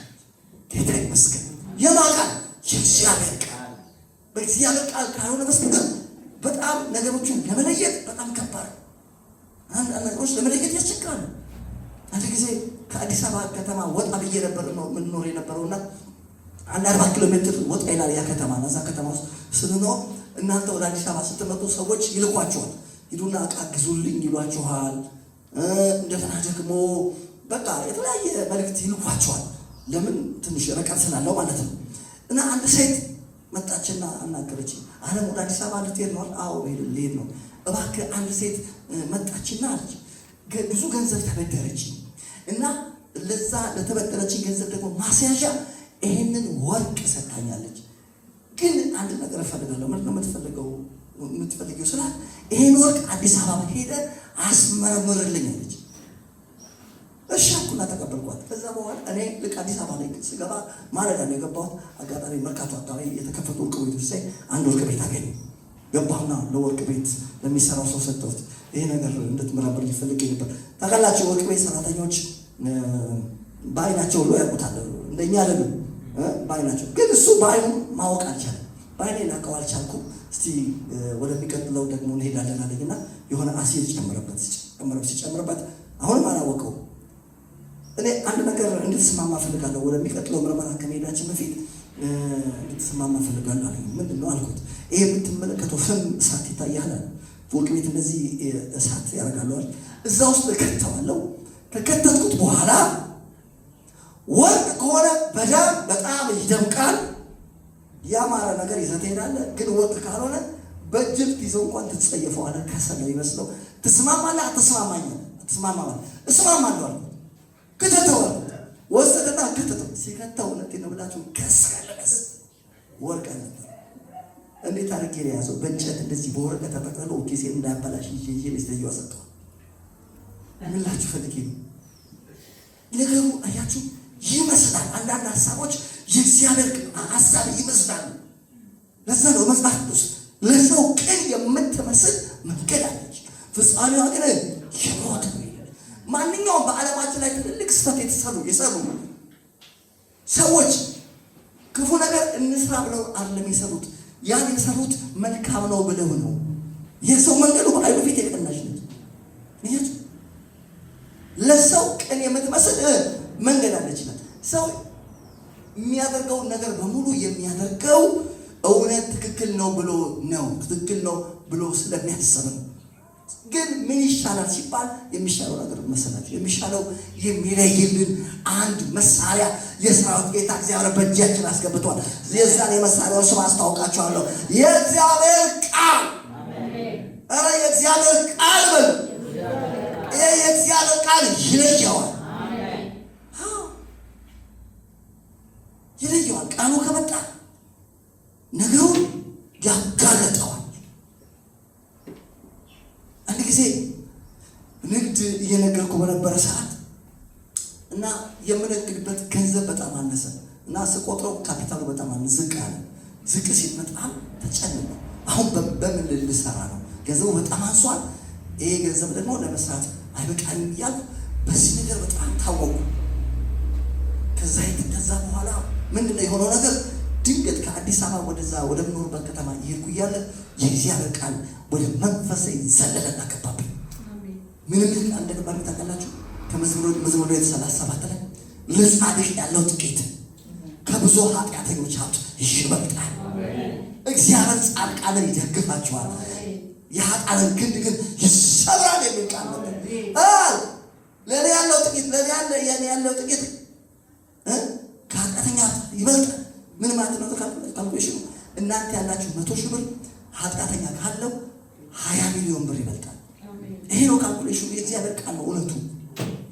ጌታ ይመስገን። የማቃል የእግዚአብሔር ቃል በእግዚአብሔር ቃል ካልሆነ በስተቀር በጣም ነገሮችን ለመለየት በጣም ከባድ ነው። አንዳንድ ነገሮች ለመለየት ያስቸግራሉ። አንድ ጊዜ ከአዲስ አበባ ከተማ ወጣ ብዬ ነበር ነው የምንኖር የነበረውና አንድ 40 ኪሎ ሜትር ወጣ ይላል ያ ከተማ። እዛ ከተማ ውስጥ ስንኖር እናንተ ወደ አዲስ አበባ ስትመጡ ሰዎች ይልኳቸዋል። ሂዱና ዕቃ ግዙልኝ ይሏችኋል። እንደገና ደግሞ በቃ የተለያየ መልእክት ይልኳቸዋል። ለምን? ትንሽ ርቀት ስላለው ማለት ነው። እና አንድ ሴት መጣችና አናገረች። አለም ወደ አዲስ አበባ ልትሄድ ነው? አዎ ልሄድ ነው። እባክህ አንድ ሴት መጣችና አለች ብዙ ገንዘብ ተበደረች እና ለዛ ለተበደረች ገንዘብ ደግሞ ማስያዣ ይሄንን ወርቅ ሰጣኛለች። ግን አንድ ነገር እፈልጋለሁ። ምንድን ነው የምትፈልጊው ስላት ይሄን ወርቅ አዲስ አበባ ሄደ አስመረምርልኝ አለች። እሺ አልኩና ተቀበልኳት። ከዛ በኋላ እኔ ልክ አዲስ አበባ ላይ ስገባ ማለዳ ነው የገባሁት። አጋጣሚ መርካቶ አካባቢ የተከፈቱ ወርቅ ቤቶች ላይ አንድ ወርቅ ቤት አገኘ። ገባሁና ለወርቅ ቤት ለሚሰራው ሰው ሰጠሁት። ይሄ ነገር እንድትመረምር ሊፈልግ ነበር። ታውቃላችሁ ወርቅ ቤት ሰራተኞች በአይናቸው ሁሉ ያውቁታል። እንደኛ አይደሉም። በአይናቸው ግን እሱ በአይኑ ማወቅ አልቻለም። በአይኔ ላውቀው አልቻልኩም። እስቲ ወደሚቀጥለው ደግሞ እንሄዳለን አለኝና የሆነ አሲድ ሲጨምርበት አሁንም አላወቀውም። እኔ አንድ ነገር እንድትስማማ ፈልጋለሁ። ወደሚቀጥለው ምርመራ ከመሄዳችን በፊት እንድትስማማ ፈልጋለሁ አለኝ። ምንድን ነው አልኩት። ይሄ የምትመለከተው ፍም እሳት ይታያል። ወርቅ ቤት እንደዚህ እሳት ያደርጋለዋል። እዛ ውስጥ እከተዋለሁ። ከከተትኩት በኋላ ወርቅ ከሆነ በጣም ይደምቃል፣ ያማረ ነገር ይዘህ ትሄዳለህ። ግን ወርቅ ካልሆነ በእጅህ ይዘው እንኳን ትጸየፈዋለህ። ከሰል ነው ይመስለው። ትስማማለህ? አትስማማኝም? አትስማማለህ? እስማማለሁ አልኩት። ከተተው ወሰደና ከተተው። ሲከተው እውነቴን ነው ብላችሁ ከሰለስ ወርቅ ነበር። እንዴት አድርጌ ነው ያዘው? በእንጨት እንደዚህ በወረቀት ተጠቅልሎ ኪሴ እንዳያበላሽ ይዤ ለስተየው አሰጠው። ምላችሁ ፈልጌ ነው ነገሩ። አያችሁ ይመስላል። አንዳንድ ሀሳቦች የእግዚአብሔር ሀሳብ ይመስላሉ። ለዛ ነው መጽሐፍ ቅዱስ ለሰው ቅን የምትመስል መንገድ አለች፣ ፍጻሜዋ ግን የሞት ነው። ማንኛውም በዓለማችን ላይ ትልልቅ ስህተት የሰሩ ሰዎች ክፉ ነገር እንስራ ብለው አይደለም የሰሩት። ያን የሰሩት መልካም ነው ብለው ነው። የሰው መንገዱ በአይኑ ፊት የቀናች ነች። ለሰው ቅን የምትመስል መንገድ ሰው የሚያደርገውን ነገር በሙሉ የሚያደርገው እውነት ትክክል ነው ብሎ ስለሚያስብ ነው። ግን ምን ይሻላል ሲባል የሚሻለው ነገር መሰላችሁ? የሚሻለው የሚለይልን አንድ መሳሪያ የሰራዊት ጌታ እግዚአብሔር በእጃችን አስገብቷል። የዛን የመሳሪያውን ስም አስተዋውቃችኋለሁ። የእግዚአብሔር ቃል። ኧረ የእግዚአብሔር ቃል በሉ። ይሄ የእግዚአብሔር ቃል ይለየዋል። ቃሉ ከመጣ ነገሩን ያጋለጠዋል። አንድ ጊዜ ንግድ እየነገርኩ በነበረ ሰዓት እና የምነግድበት ገንዘብ በጣም አነሰ እና ስቆጥረው ካፒታሉ በጣም ዝቅ አለ። ዝቅ ሲል በጣም ተጨነቀ። አሁን በምን ልሰራ ነው? ገንዘቡ በጣም አንሷል። ይሄ ገንዘብ ደግሞ ለመስራት አይበቃኝም እያልኩ በዚህ ነገር በጣም ታወቁ። ከዛ በኋላ ምንድን ነው የሆነው ነገር? ድንገት ከአዲስ አበባ ወደምኖርበት ከተማ እየሄድኩ እያለ የእግዚአብሔር ቃል ወደ መንፈሴ ዘለለና ገባብኝ። ምንም ቃል እንደገባኝ ታውቃላችሁ? ከመዝሙር 37 ላይ ለጻድቅ ያለው ጥቂት ከብዙ ኃጢአተኞች ሀብት ይበልጣል። እግዚአብሔር ጻድቃንን ይደግፋቸዋል፣ የኃጥአንን ክንድ ግን ይሰብራል የሚል ቃል ነበር። ለእኔ ያለው ጥቂት ከኃጢአተኛ ይበልጣል። ምን ማለት ነው? ካልኩሌሽኑ እናንተ ያላችሁ 100 ሺህ ብር ኃጢአተኛ ካለው 20 ሚሊዮን ብር ይበልጣል። ይሄ ነው ካልኩሌሽኑ። የእግዚአብሔር ቃል ነው እውነቱ።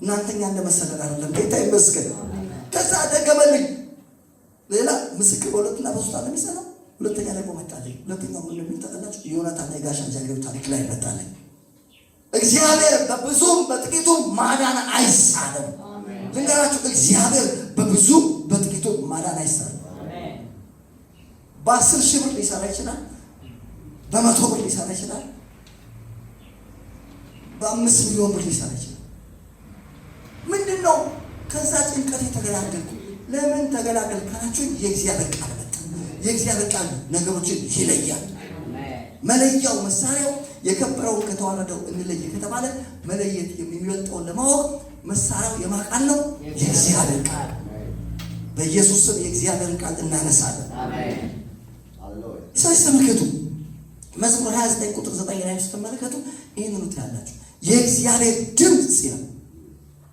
እናንተኛ እንደመሰለን አይደለም። ጌታ ይመስገን። ከዛ ደገመልኝ። ሌላ ምስክር በሁለትና በሶስት አለ የሚሰራው። ሁለተኛ ደግሞ መጣልኝ። ሁለተኛው ምን እንደሚጠቀላችሁ ዮናታንና የጋሻ ጃግሬው ታሪክ ላይ መጣልኝ። እግዚአብሔር በብዙም በጥቂቱም ማዳን አይሳለም። ልንገራችሁ፣ እግዚአብሔር በብዙ በጥቂቱ ማዳን አይሳለም። በ10 ሺህ ብር ሊሰራ ይችላል። በ100 ብር ሊሰራ ይችላል። በ5 ሚሊዮን ብር ሊሰራ ይችላል። ምንድን ነው ከዛ ጭንቀት የተገላገልኩ? ለምን ተገላገል ካላችሁ የእግዚአብሔር ቃል መጣ። የእግዚአብሔር ቃል ነገሮችን ይለያል። መለያው መሳሪያው የከበረውን ከተዋረደው እንለይ ከተባለ መለየት የሚበልጠውን ለማወቅ መሳሪያው የማን ቃል ነው? የእግዚአብሔር ቃል። በኢየሱስ ስም የእግዚአብሔርን ቃል እናነሳለን። ሰዎች ተመልከቱ። መዝሙር 29 ቁጥር 9 ላይ ስትመለከቱ ይህንኑ ትያላችሁ። የእግዚአብሔር ድምፅ ይላል።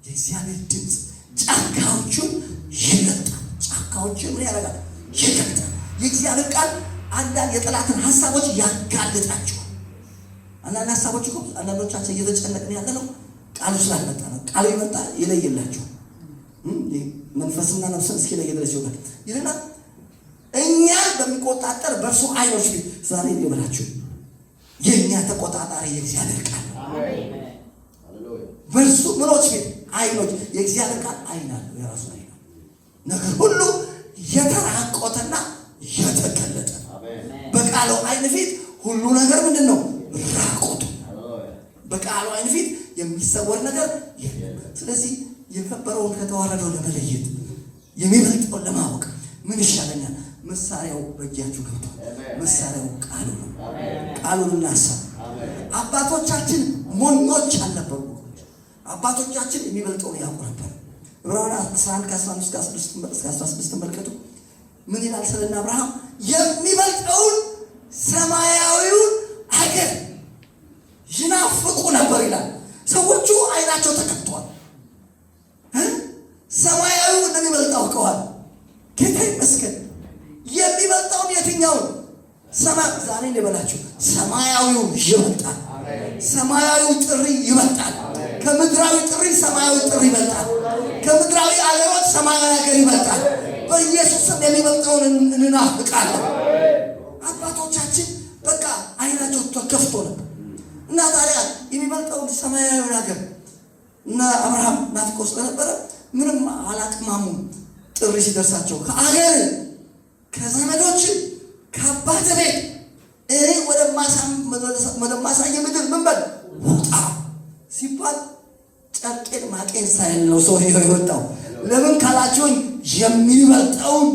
የእግዚአብሔር ድምፅ ጫካዎቹን ይገልጣል። ጫካዎቹን ምን ያደርጋል? ይገልጣል። የእግዚአብሔር ቃል አንዳንድ የጠላትን ሀሳቦች ያጋልጣቸዋል። አንዳንድ ሀሳቦች እኮ አንዳንዶቻችን እየተጨነቅን ያለ ነው ቃሉ ስላልመጣ ነው። ቃሉ ይመጣ ይለይላቸው። መንፈስና ነፍስን እስኪ ለይ ድረስ ይወጣል ይልና እኛን በሚቆጣጠር በእርሱ አይኖች ፊት ዛሬ ይበላችሁ። የእኛ ተቆጣጣሪ የእግዚአብሔር ቃል በእርሱ ምኖች ፊት አይኖች። የእግዚአብሔር ቃል አይን አለው፣ የራሱ አይን ነው። ነገር ሁሉ የተራቆተና የተገለጠ በቃሉ አይን ፊት ሁሉ ነገር ምንድን ነው? ራቆቱ። በቃሉ አይን ፊት የሚሰወር ነገር የለም። ስለዚህ የከበረውን ከተዋረደው ለመለየት የሚበልጠውን ለማወቅ ምን ይሻለኛል? መሳሪያው በእጃችሁ ገብቷል። መሳሪያው ቃሉ ነው። ቃሉን እናስብ። አባቶቻችን ሞኞች አልነበሩ። አባቶቻችን የሚበልጠውን ያውቁ ነበር። ዕብራውያን 11 ከ15-16 ተመልከቱ። ምን ይላል ስለና አብርሃም? የሚበልጠውን ሰማያዊውን አገር ይናፍቁ ነበር ይላል። ሰዎቹ አይናቸው ተከፍቷል። ሰማያዊው እንደሚበልጥ አውቀዋል። ጌታ ይመስገን። የሚበልጠውን የትኛውን? ዛሬ እንደበላችሁ ሰማያዊው ይበልጣል። ሰማያዊው ጥሪ ይበልጣል። ከምድራዊ ጥሪ ሰማያዊ ጥሪ ይበልጣል። ከምድራዊ አገሮች ሰማያዊ ሀገር ይበልጣል። በኢየሱስ ስም የሚበልጠውን እንናፍቃለን። አባቶቻችን በቃ አይናቸው ተከፍቶ ነበር እና ታዲያ የሚበልጠውን ሰማያዊ ሀገር እና አብርሃም ናፍቆ ስለነበረ ምንም አላቅማሙም። ጥሪ ሲደርሳቸው ከአገር ከዘመዶች ከአባት ቤት እኔ ወደማሳየ ምድር ምን በል ውጣ ሲባል ጨርቄን ማቄን ሳይል ነው ሰው የወጣው። ለምን ካላችሁኝ የሚበልጠውን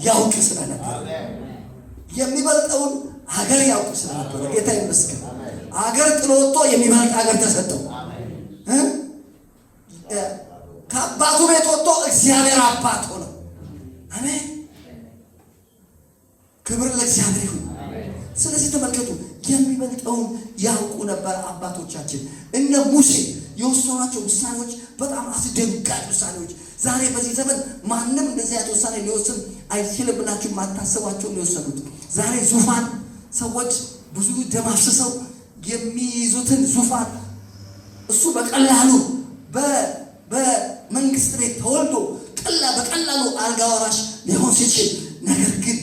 ያውቅ ስለነበር፣ የሚበልጠውን ሀገር ያውቅ ስለነበር። ጌታ ይመስገን። ሀገር ጥሎ ወጥቶ የሚበልጥ ሀገር ተሰጠው። ከአባ ከአባቱ ቤት ወጥቶ እግዚአብሔር አባት ሆነ። አሜን። ክብር ለእግዚአብሔር ይሁን። ስለዚህ ተመልከቱ፣ የሚበልጠውን ያውቁ ነበር አባቶቻችን። እነ ሙሴ የወሰኗቸው ውሳኔዎች በጣም አስደንጋጭ ውሳኔዎች። ዛሬ በዚህ ዘመን ማንም እንደዚህ አይነት ውሳኔ ሊወስን አይችልም ብላችሁ ማታሰቧቸው ነው የወሰኑት። ዛሬ ዙፋን ሰዎች ብዙ ደም አፍስሰው የሚይዙትን ዙፋን እሱ በቀላሉ በመንግስት ቤት ተወልዶ በቀላሉ አልጋ ወራሽ ሊሆን ሲችል፣ ነገር ግን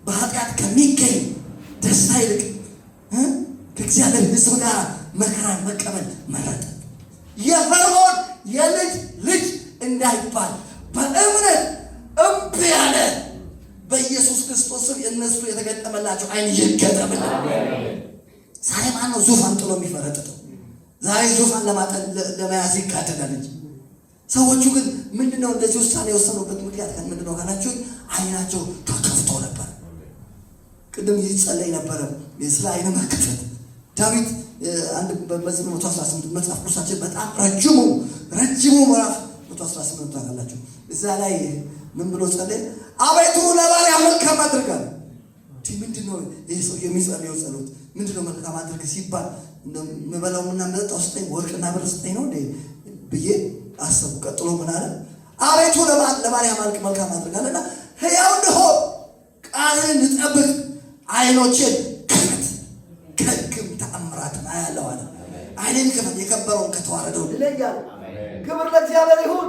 በኃጢአት ከሚገኝ ደስታ ይልቅ ከእግዚአብሔር ሕዝብ ጋር መከራን መቀበል መረጠ። የፈርዖን የልጅ ልጅ እንዳይባል በእምነት እምቢ ያለ በኢየሱስ ክርስቶስ ስም እነሱ የተገጠመላቸው አይን ይገጠምል። ዛሬ ማን ነው ዙፋን ጥሎ የሚፈረጥጠው? ዛሬ ዙፋን ለመያዝ ይጋደላል እንጂ። ሰዎቹ ግን ምንድነው እንደዚህ ውሳኔ የወሰኑበት ምክንያት ምንድነው ካላችሁ፣ አይናቸው ተከፍቶ ነበር። ቅድም ይጸለይ ነበረ ስለ አይነ መከፈት። ዳዊት አንድ በመዝሙር 118 መጽሐፍ ቅዱሳችን በጣም ረጅሙ ምዕራፍ 118 ታውቃላችሁ። እዛ ላይ ምን ብሎ ጸለየ? አቤቱ ለባሪያ መልካም አድርጋል። ምንድነው ይህ ሰው የሚጸልየው ጸሎት? ምንድነው መልካም አድርግ ሲባል የምበላውና የምጠጣው ስጠኝ፣ ወርቅና ብር ስጠኝ ነው እንዴ ብዬ አሰቡ። ቀጥሎ ምን አለ? አቤቱ ለባሪያ መልካም አድርጋልና ሕያው እንድሆን ቃልህን እንድጠብቅ አይኖችን ክፈት፣ ከሕግም ተአምራትን አያለሁ አለ። አይኔን ክፈት፣ የከበረውን ከተዋረደው ይለያል። ክብር ለእግዚአብሔር ይሁን።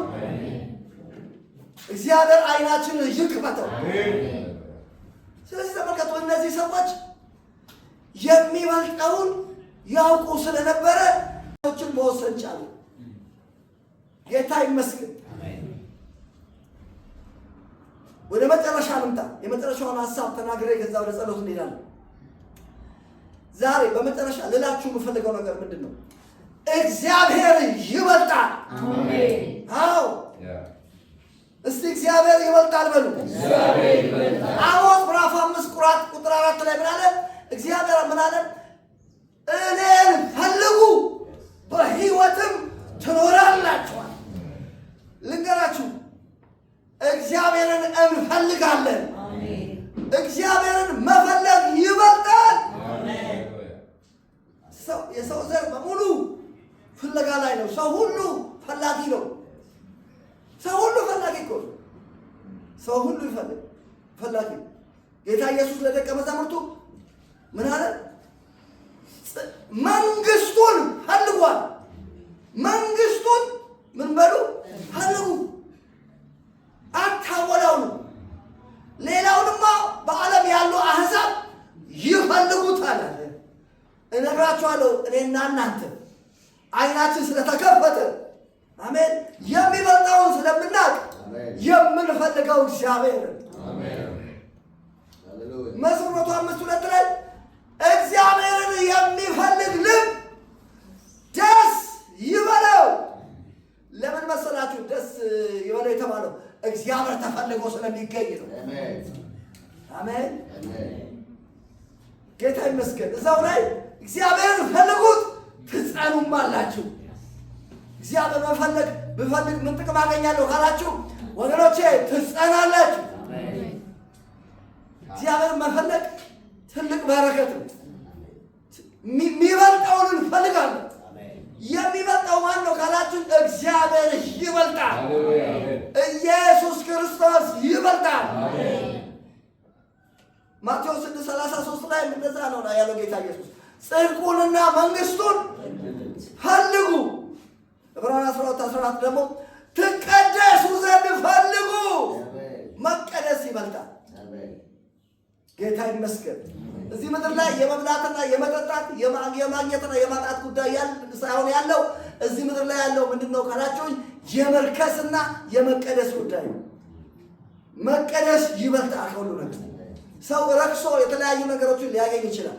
እግዚአብሔር አይናችንን ይክፈተው። ስለዚህ ተመልከቱ፣ እነዚህ ሰዎች የሚበልጠውን ያውቁ ስለነበረ ሰዎችን መወሰን ቻሉ። ጌታ ይመስገን። ወደ መጨረሻ ልምጣ። የመጨረሻውን ሀሳብ ተናግሬ ከዛ ወደ ጸሎት እንሄዳለን። ዛሬ በመጨረሻ ልላችሁ የምፈልገው ነገር ምንድን ነው? እግዚአብሔር ይበልጣል። አዎ፣ እስቲ እግዚአብሔር ይበልጣል በሉ። አሞጽ ምዕራፍ 5 ቁጥር 4 ላይ ምን አለ? እግዚአብሔር ምን አለ? እኔን ፈልጉ በሕይወትም ትኖራላችሁ። ልንገራችሁ፣ እግዚአብሔርን እንፈልጋለን። እግዚአብሔርን መፈለግ ይበልጣል። የሰው ዘር በሙሉ ፍለጋ ላይ ነው። ሰው ሁሉ ፈላጊ ነው። ሰው ሁሉ ፈላጊ እኮ ነው። ሰው ሁሉ ፈላጊ። ጌታ ኢየሱስ ለደቀ መዛሙርቱ ምን አለ? መንግስቱን ፈልጓል። መንግስቱን ምን በሉ? ፈልጉ። አታወላውሉ። ሌላውንማ በዓለም ያሉ አሕዛብ ይፈልጉታል። እነግራችኋለሁ፣ እኔና እናንተ አይናችን ስለተከፈተ፣ አሜን፣ የሚበልጠውን ስለምናውቅ የምንፈልገው እግዚአብሔር። መዝሙር 105:2 ላይ እግዚአብሔርን የሚፈልግ ልብ ደስ ይበለው። ለምን መሰላችሁ ደስ ይበለው የተባለው? እግዚአብሔር ተፈልጎ ስለሚገኝ ነው። አሜን፣ ጌታ ይመስገን። እዛው ላይ እግዚአብሔርን ፈልጉት ትጸኑማላችሁ። እግዚአብሔር ብፈልግ ምን ጥቅም አገኛለሁ ካላችሁ ወገኖቼ ትጸናላችሁ። እግዚአብሔርን መፈለግ ትልቅ በረከት ነው። የሚበልጠውን እንፈልጋለን። የሚበልጠው ማን ነው ካላችሁ እግዚአብሔር ይበልጣል። ኢየሱስ ክርስቶስ ይበልጣል። ማቴዎስ 6:33 ላይ እንደዛ ነው ያለው ጌታ ኢየሱስ። ጽድቁንና መንግስቱን ፈልጉ። ዕብራውያን 12:14 ደግሞ ትቀደሱ ዘንድ ፈልጉ። መቀደስ ይበልጣል። ጌታ ይመስገን። እዚህ ምድር ላይ የመብላትና የመጠጣት የማግኘትና የማጣት ጉዳይ ሳይሆን ያለው እዚህ ምድር ላይ ያለው ምንድነው ካላችሁ የመርከስና የመቀደስ ጉዳይ ነው። መቀደስ ይበልጣል ከሁሉ ነገር። ሰው ረክሶ የተለያዩ ነገሮችን ሊያገኝ ይችላል።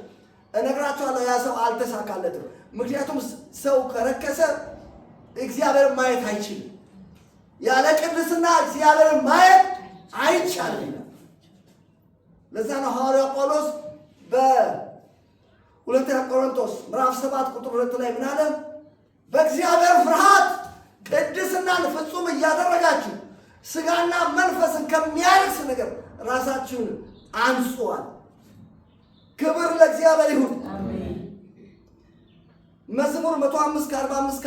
እነግራችኋለሁ፣ ያ ሰው አልተሳካለትም። ምክንያቱም ሰው ከረከሰ እግዚአብሔርን ማየት አይችልም። ያለ ቅድስና እግዚአብሔርን ማየት አይቻልም። ለዛ ነው ሐዋርያው ጳውሎስ በሁለተኛ ቆሮንቶስ ምዕራፍ 7 ቁጥር 2 ላይ ምን አለ? በእግዚአብሔር ፍርሃት ቅድስናን ፍጹም እያደረጋችሁ ስጋና መንፈስን ከሚያርክስ ነገር ራሳችሁን አንጹዋል። ክብር ለእግዚአብሔር ይሁን። መዝሙር 105 ከ45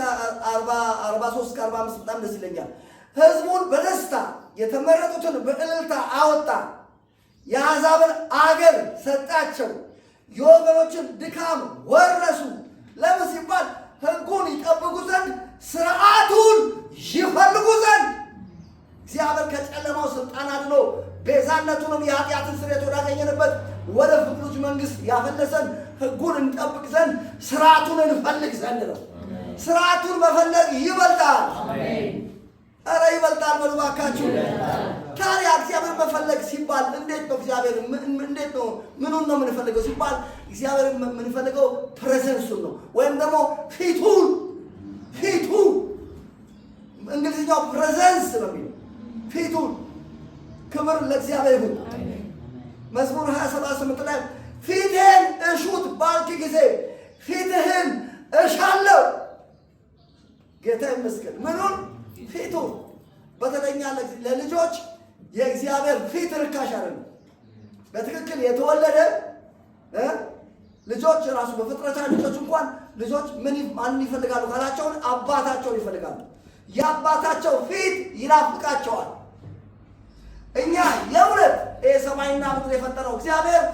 43 ከ45 በጣም ደስ ይለኛል። ሕዝቡን በደስታ የተመረጡትን በእልልታ አወጣ፣ የአሕዛብን አገር ሰጣቸው፣ የወገኖችን ድካም ወረሱ። ለምን ሲባል ሕጉን ይጠብቁ ዘንድ ሥርዓቱን ይፈልጉ ዘንድ እግዚአብሔር ከጨለማው ስልጣን አድኖ ቤዛነቱንም የኃጢአትን ስርየት ወዳገኘንበት ወደ ፍቅሩ መንግሥት ያፈለሰን ሕጉን እንጠብቅ ዘንድ ሥርዓቱን እንፈልግ ዘንድ ነው። ሥርዓቱን መፈለግ ይበልጣል። ኧረ ይበልጣል በሉ እባካችሁ። ታዲያ እግዚአብሔር መፈለግ ሲባል እንዴት ነው? እግዚአብሔር እንዴት ነው? ምኑን ነው የምንፈልገው ሲባል እግዚአብሔር የምንፈልገው ፕሬዘንሱን ነው፣ ወይም ደግሞ ፊቱን። እንግሊዝኛው ፕሬዘንስ ነው የሚለው ፊቱን። ክብር ለእግዚአብሔር ይሁን። መዝሙር 27:8 ላይ ፊትህን እሹት ባልክ ጊዜ ፊትህን እሻለሁ። ጌታ ይመስገን። ምኑን? ፊቱን። በተለኛ ለልጆች የእግዚአብሔር ፊት ርካሽ አይደለም። በትክክል የተወለደ ልጆች ራሱ በፍጥረታዊ ልጆች እንኳን ልጆች ማንን ይፈልጋሉ ካላቸውን አባታቸውን ይፈልጋሉ። የአባታቸው ፊት ይናፍቃቸዋል። እኛ የእውነት ሰማይና ምድር የፈጠረው እግዚአብሔር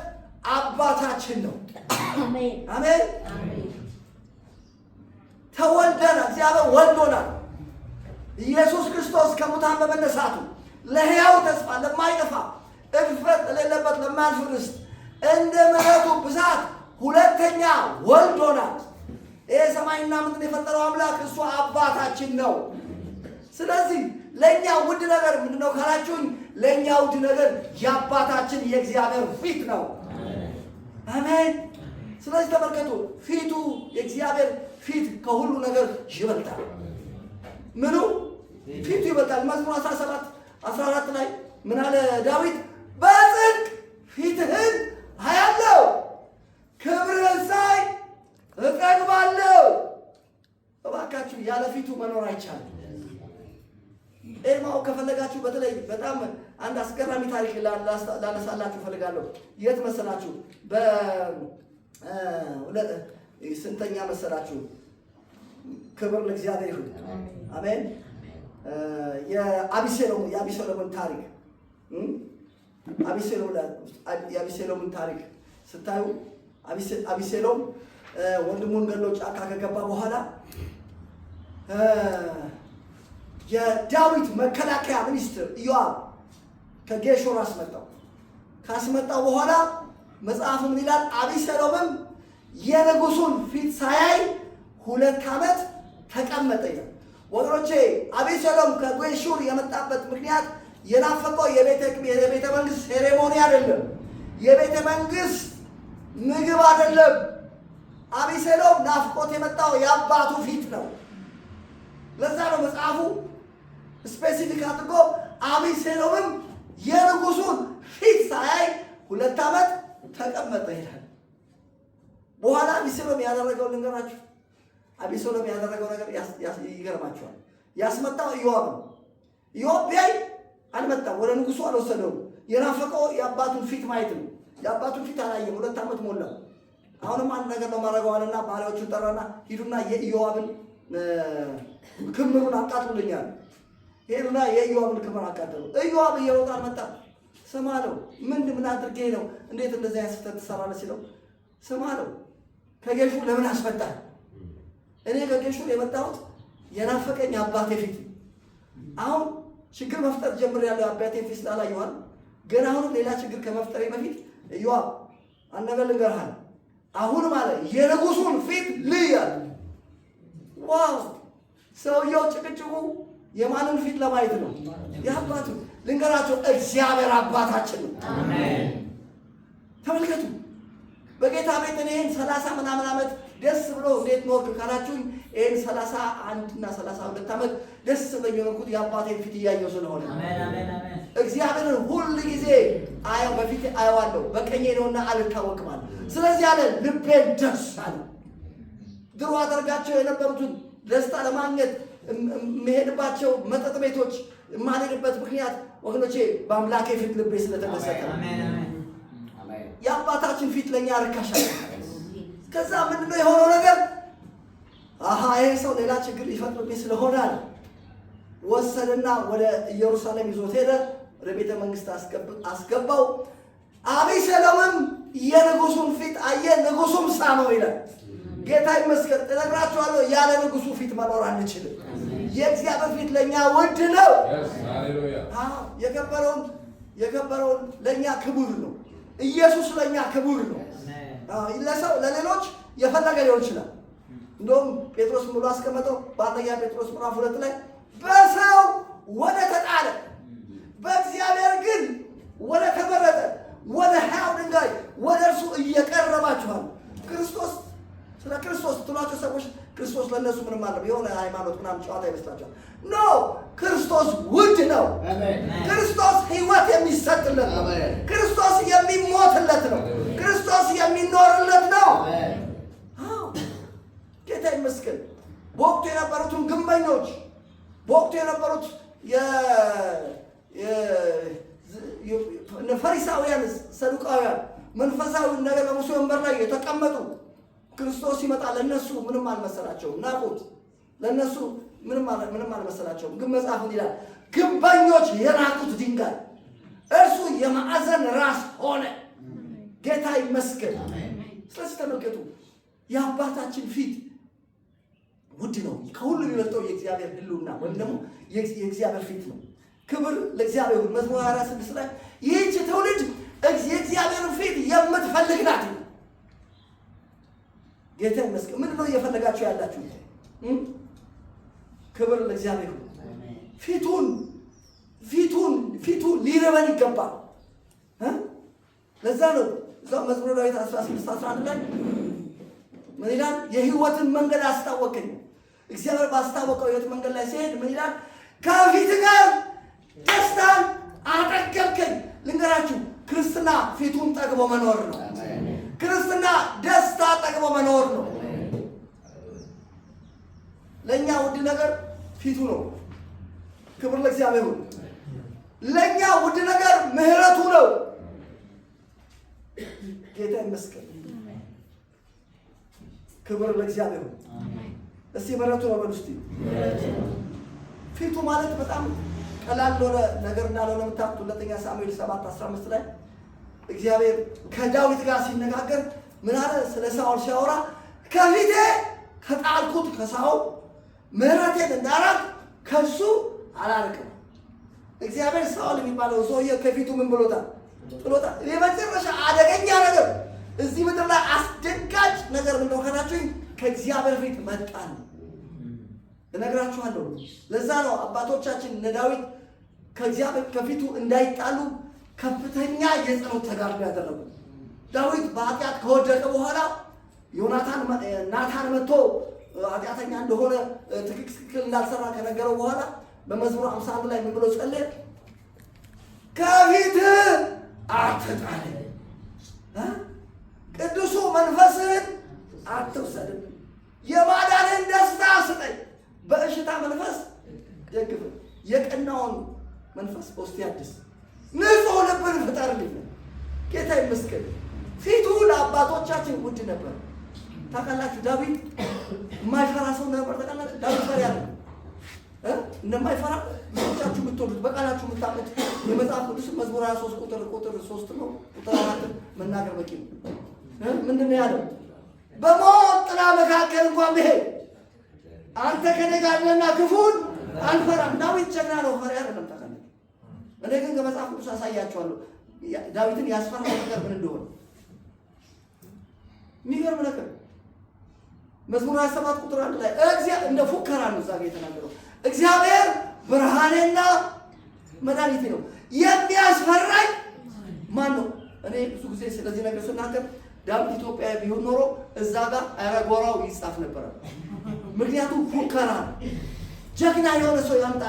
አባታችን ነው። አሜን። ተወልደን እግዚአብሔር ወልዶናል። ኢየሱስ ክርስቶስ ከሙታን በመነሳቱ ለሕያው ተስፋ ለማይጠፋ እድፈት ለሌለበት ለማያልፍ ርስት እንደ ምሕረቱ ብዛት ሁለተኛ ወልዶናል። ሰማይና ምድር የፈጠረው አምላክ እሱ አባታችን ነው። ስለዚህ ለእኛ ውድ ነገር ምንድነው ካላችሁኝ፣ ለእኛ ውድ ነገር የአባታችን የእግዚአብሔር ፊት ነው። አሜን። ስለዚህ ተመልከቱ፣ ፊቱ የእግዚአብሔር ፊት ከሁሉ ነገር ይበልጣል። ምኑ? ፊቱ ይበልጣል። መዝሙር 17:14 ላይ ምን አለ ዳዊት? በጽድቅ ፊትህን አያለሁ፣ ክብርህን ሳይ እጠግባለሁ። እባካችሁ ያለ ፊቱ መኖር አይቻልም። ማወቅ ከፈለጋችሁ በተለይ በጣም አንድ አስገራሚ ታሪክ ላነሳላችሁ እፈልጋለሁ። የት መሰላችሁ? ስንተኛ መሰላችሁ? ክብር ለእግዚአብሔር ይሁን። አሜን። የአቢሴሎምን ታሪክ የአቢሴሎምን ታሪክ ስታዩ አቢሴሎም ወንድሙን ገሎ ጫካ ከገባ በኋላ የዳዊት መከላከያ ሚኒስትር ኢዮአብ ከጌሹር አስመጣው። ካስመጣው በኋላ መጽሐፍ ምን ይላል? አቢሴሎምም የንጉሱን ፊት ሳያይ 2 ዓመት ተቀመጠ ይላል። ወገኖቼ አቢሴሎም ከጌሹር የመጣበት ምክንያት የናፈቀው የቤተ መንግስት ሴሬሞኒ አይደለም፣ የቤተ መንግስት ምግብ አይደለም። አቢሴሎም ናፍቆት የመጣው የአባቱ ፊት ነው። ለዛ ነው መጽሐፉ ስፔሲፊክ አድርጎ አቢሴሎምም የንጉሱን ፊት ሳያይ 2 ዓመት ተቀመጠ ይላል። በኋላ አቢሴሎም ያደረገው ልንገራችሁ። አቢሴሎም ያደረገው ነገር ይገርማችኋል። ያስመጣው ኢዮአብ ነው። ኢዮአብ ቢያይ አልመጣም፣ ወደ ንጉሱ አልወሰደውም። የናፈቀው የአባቱን ፊት ማየት ነው። የአባቱን ፊት አላየም። 2 ዓመት ሞላው። አሁንም አንድ ነገር ነው ማድረገዋልና ባሪያዎቹን ጠራና ሂዱና የኢዮአብን ክምሩን አቃጥሉልኛል። ሄዱና የኢዮአብን ክምር አቃጠሉ። ኢዮአብ እየሮጠ አልመጣም። ስማ አለው። ምን አድርጌ ነው እንዴት እንደዚህ አይነት ስህተት ትሰራለህ ሲለው፣ ስማ አለው፣ ከጌሹር ለምን አስመጣህ? እኔ ከጌሹር የመጣሁት የናፈቀኝ አባቴ ፊት። አሁን ችግር መፍጠር ጀምሬያለሁ። አባቴ ፊት ስላላየኋል። ግን አሁንም ሌላ ችግር ከመፍጠሬ በፊት ኢዮአብ አንድ ነገር ልንገርህ፣ አሁን ማለት የንጉሱን ፊት ልይ አለ። ዋው! ሰውየው ጭቅጭቁ የማንን ፊት ለማየት ነው? የአባቱ። ልንገራቸው፣ እግዚአብሔር አባታችን ነው። አሜን። ተመልከቱ፣ በጌታ ቤት እኔን 30 ምናምን ዓመት ደስ ብሎ እንዴት ኖርክ ካላችሁኝ፣ ይሄን 31 እና 32 ዓመት ደስ ብሎኝ የኖርኩት የአባቴን ፊት እያየሁ ስለሆነ። አሜን አሜን አሜን። እግዚአብሔርን ሁል ጊዜ አየው፣ በፊት አየዋለሁ፣ በቀኜ ነውና አልታወቅም አለ። ስለዚህ አለ ልቤን ደስ አለ። ድሮ አደርጋቸው የነበሩትን ደስታ ለማግኘት መሄድባቸው መጠጥ ቤቶች የማልሄድበት ምክንያት ወገኖቼ በአምላኬ ፊት ልቤ ስለተደሰተ የአባታችን ፊት ለእኛ ርካሽ አይደለም። ከዛ ምንድነው የሆነው ነገር? ይሄ ሰው ሌላ ችግር ሊፈጥርብኝ ስለሆነ አለ ወሰደና ወደ ኢየሩሳሌም ይዞት ሄደ። ወደ ቤተ መንግስት አስገባው። አቤሴሎምም የንጉሱን ፊት አየ፣ ንጉሱም ሳመው ይላል። ጌታ ይመስገን። እነግራችኋለሁ ያለ ንጉሱ ፊት መኖር አንችልም። የእግዚአብሔር ፊት ለእኛ ውድ ነው። የከበረውን ለእኛ ክቡር ነው። ኢየሱስ ለእኛ ክቡር ነው። ለሰው ለሌሎች የፈለገ ሊሆን ይችላል። እንደውም ጴጥሮስ ሙሉ አስቀመጠው በአንደኛ ጴጥሮስ ምዕራፍ 2 ላይ በሰው ወደ ተጣለ በእግዚአብሔር ግን ወደ ተመረጠ ወደ ሕያው ድንጋይ ወደ እርሱ እየቀረባችኋል። ክርስቶስ ስለ ክርስቶስ ትሏቸው ሰዎች ክርስቶስ ለነሱ ምንም አለ የሆነ ሃይማኖት ምናምን ጨዋታ ይመስላችኋል። ኖ ክርስቶስ ውድ ነው። ክርስቶስ ሕይወት የሚሰጥለት ነው። ክርስቶስ የሚሞትለት ነው። ክርስቶስ የሚኖርለት ነው። ጌታ ይመስገን። በወቅቱ የነበሩትን ግንበኞች በወቅቱ የነበሩት ፈሪሳውያን፣ ሰዱቃውያን መንፈሳዊ ነገር በሙሴ ወንበር ላይ የተቀመጡ ክርስቶስ ሲመጣ ለነሱ ምንም አልመሰላቸውም። ናቁት። ለነሱ ምንም አልመሰላቸውም። ግን መጽሐፍ ይላል ግንበኞች የናቁት ድንጋይ እርሱ የማዕዘን ራስ ሆነ። ጌታ ይመስገን። ስለዚህ ተመልከቱ የአባታችን ፊት ውድ ነው። ከሁሉ የሚበልጠው የእግዚአብሔር ሕልውና ወይም ደግሞ የእግዚአብሔር ፊት ነው። ክብር ለእግዚአብሔር። መዝሙር 26 ላይ ይህች ትውልድ የእግዚአብሔርን ፊት የምትፈልግ ናት። ጌታ ይመስገን። ምንድን ነው እየፈለጋችሁ ያላችሁ? ክብር ለእግዚአብሔር። ፊቱን ሊርበን ይገባል። ለዛ ነው እዛው መዝሙረ ዳዊት 16:11 ላይ ምን ይላል? የሕይወትን መንገድ አስታወቀኝ። እግዚአብሔር ባስታወቀው ሕይወት መንገድ ላይ ሲሄድ ምን ይላል? ከፊት ጋር ደስታን አጠገብከኝ። ልንገራችሁ ክርስትና ፊቱን ጠግቦ መኖር ነው። ክርስትና ደስታ ጠግቦ መኖር ነው። ለእኛ ውድ ነገር ፊቱ ነው። ክብር ለእግዚአብሔር። ለእኛ ውድ ነገር ምሕረቱ ነው። ጌታ ይመስገን። ክብር ለእግዚአብሔር። እስቲ ምሕረቱ ነው በሉ እስቲ። ፊቱ ማለት በጣም ቀላል ለሆነ ነገር እንዳልሆነ የምታውቁት ሁለተኛ ሳሙኤል 7:15 ላይ እግዚአብሔር ከዳዊት ጋር ሲነጋገር ምን አለ? ስለ ሳኦል ሲያወራ ከፊቴ ከጣልኩት ከሳኦል ምሕረቴን እንዳራቅ ከሱ አላርቅም። እግዚአብሔር ሳኦል የሚባለው ሰውዬ ከፊቱ ምን ብሎታል? ጥሎታል። የመጨረሻ አደገኛ ነገር እዚህ ምድር ላይ አስደንጋጭ ነገር ምን እንደሆናችሁ ከእግዚአብሔር ፊት መጣን እነግራችኋለሁ። ለዛ ነው አባቶቻችን እነ ዳዊት ከእግዚአብሔር ከፊቱ እንዳይጣሉ ከፍተኛ የጸሎት ተጋድሎ ያደረጉ። ዳዊት በኃጢአት ከወደቀ በኋላ ናታን መጥቶ ኃጢአተኛ እንደሆነ ትክክል እንዳልሰራ ከነገረው በኋላ በመዝሙር 51 ላይ ምን ብሎ ጸለየ? ከፊት አትጣለኝ፣ ቅዱሱ መንፈስህን አትውሰድም፣ የማዳንህን ደስታ ስጠኝ፣ በእሽታ መንፈስ ደግፈኝ፣ የቀናውን መንፈስ በውስጤ አድስ፣ ንጹሕ ልብን ፍጠርልኝ። ጌታ ይመስገን። ፊቱ ለአባቶቻችን ውድ ነበር። ታውቃላችሁ ዳዊት የማይፈራ ሰው ነበር። ታውቃላችሁ ዳዊት ፈሪ ያለ እንደማይፈራ ብዙዎቻችሁ የምትወዱት በቃላችሁ የምታውቁት የመጽሐፍ ቅዱስ መዝሙር 23 ቁጥር 3 ነው። ቁጥር 4 መናገር በቂ ነው። ምንድን ነው ያለው? በሞት ጥላ መካከል እንኳን ብሄድ አንተ ከእኔ ጋር ነህና ክፉን አልፈራም። ዳዊት ጀግና ነው፣ ፈሪ አይደለም። ታውቃላችሁ። እኔ ግን ከመጽሐፍ ቅዱስ አሳያችኋለሁ ዳዊትን ያስፈራው ነገር ምን እንደሆነ። የሚገርም ነገር መዝሙር 27 ቁጥር 1 ላይ እንደ ፉከራ ነው እዛ ጋር የተናገረው። እግዚአብሔር ብርሃኔና መድኃኒቴ ነው፣ የሚያስፈራኝ ማን ነው? እኔ ብዙ ጊዜ ስለዚህ ነገር ስናገር ዳዊት ኢትዮጵያ ቢሆን ኖሮ እዛ ጋር አረጎራው ይጻፍ ነበር። ምክንያቱም ፉከራ ጀግና የሆነ ሰው ይምጣ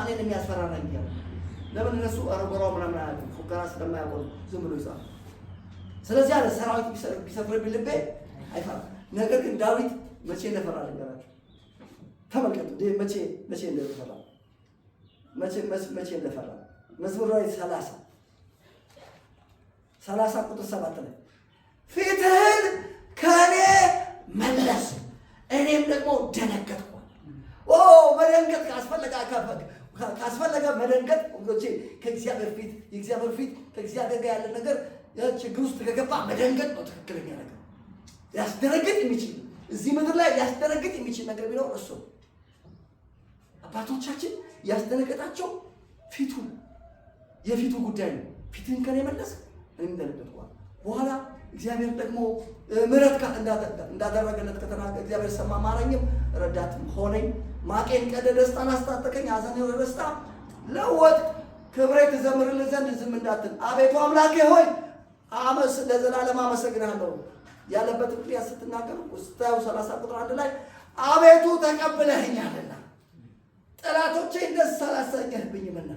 እኔን የሚያስፈራራኝ ይላል። ለምን እነሱ አረጎራው ምናምን አያውቁም፣ ፉከራ ስለማያውቁ ዝም ብሎ ይጻፍ። ስለዚህ አለ ሰራዊት ቢሰፍርብኝ ልቤ አይፈራም። ነገር ግን ዳዊት መቼ እንደፈራ ልንገራችሁ። ተመልከቱ መቼ እንደፈራ መቼ እንደፈራ መዝሙር ላይ 30 ቁጥር 7 ላይ ፊትህን ከእኔ መለስ እኔም ደግሞ ደነገጥኩ። መደንገጥ ካስፈለገ መደንገጥ ወንዶቼ የእግዚአብሔር ፊት ከእግዚአብሔር ጋር ያለ ነገር ችግር ውስጥ ከገባ መደንገጥ ነው ትክክለኛ ነገር። ያስደነግጥ የሚችል እዚህ ምድር ላይ ያስደነግጥ የሚችል ነገር ቢኖር እሱ አባቶቻችን ያስደነገጣቸው የፊቱ ጉዳይ ነው። ፊትህን ከእኔ መለስ እኔም ደነገጥኩ። በኋላ እግዚአብሔር ደግሞ ምሕረት እንዳደረገለት ከተናገረ እግዚአብሔር ሰማ፣ ማረኝም፣ ረዳትም ሆነኝ። ማቄን ቀደ፣ ደስታን አስታጠቀኝ፣ ሐዘኔን ወደ ደስታ ለወጥ። ክብሬ ትዘምርልህ ዘንድ ዝም እንዳትል አቤቱ አምላኬ ሆይ ለዘላለም አመሰግናለሁ ያለበት ምክንያት ስትናገር ስታየው 30 ቁጥር 1 ላይ አቤቱ ተቀብለኸኛልና ጠላቶቼን ደስ አላሰኘህብኝምና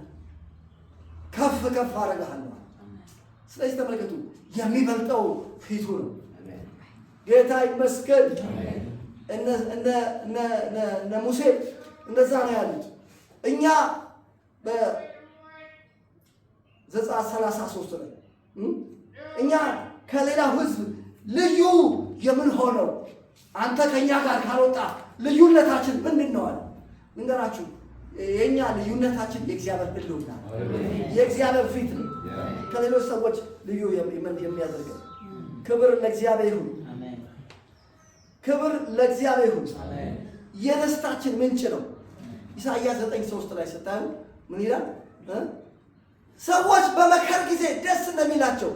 ከፍ ከፍ አደርግሃለሁ። ስለዚህ ተመልከቱ የሚበልጠው ፊቱ ነው። ጌታ ይመስገን። እነ ሙሴ እንደዛ ነው ያሉት። እኛ በዘጸአት 33 ላይ እኛ ከሌላው ሕዝብ ልዩ የምንሆነው አንተ ከኛ ጋር ካልወጣ ልዩነታችን ምንድን ነው አለ። እንገራችሁ የኛ ልዩነታችን የእግዚአብሔር ሕልውና የእግዚአብሔር ፊት ነው። ከሌሎች ሰዎች ልዩ የሚያደርገው ክብር ለእግዚአብሔር ይሁን። ክብር ለእግዚአብሔር ይሁን። የደስታችን ምንጭ ነው። ኢሳይያስ 9:3 ላይ ስታዩ ምን ይላል? ሰዎች በመከር ጊዜ ደስ እንደሚላቸው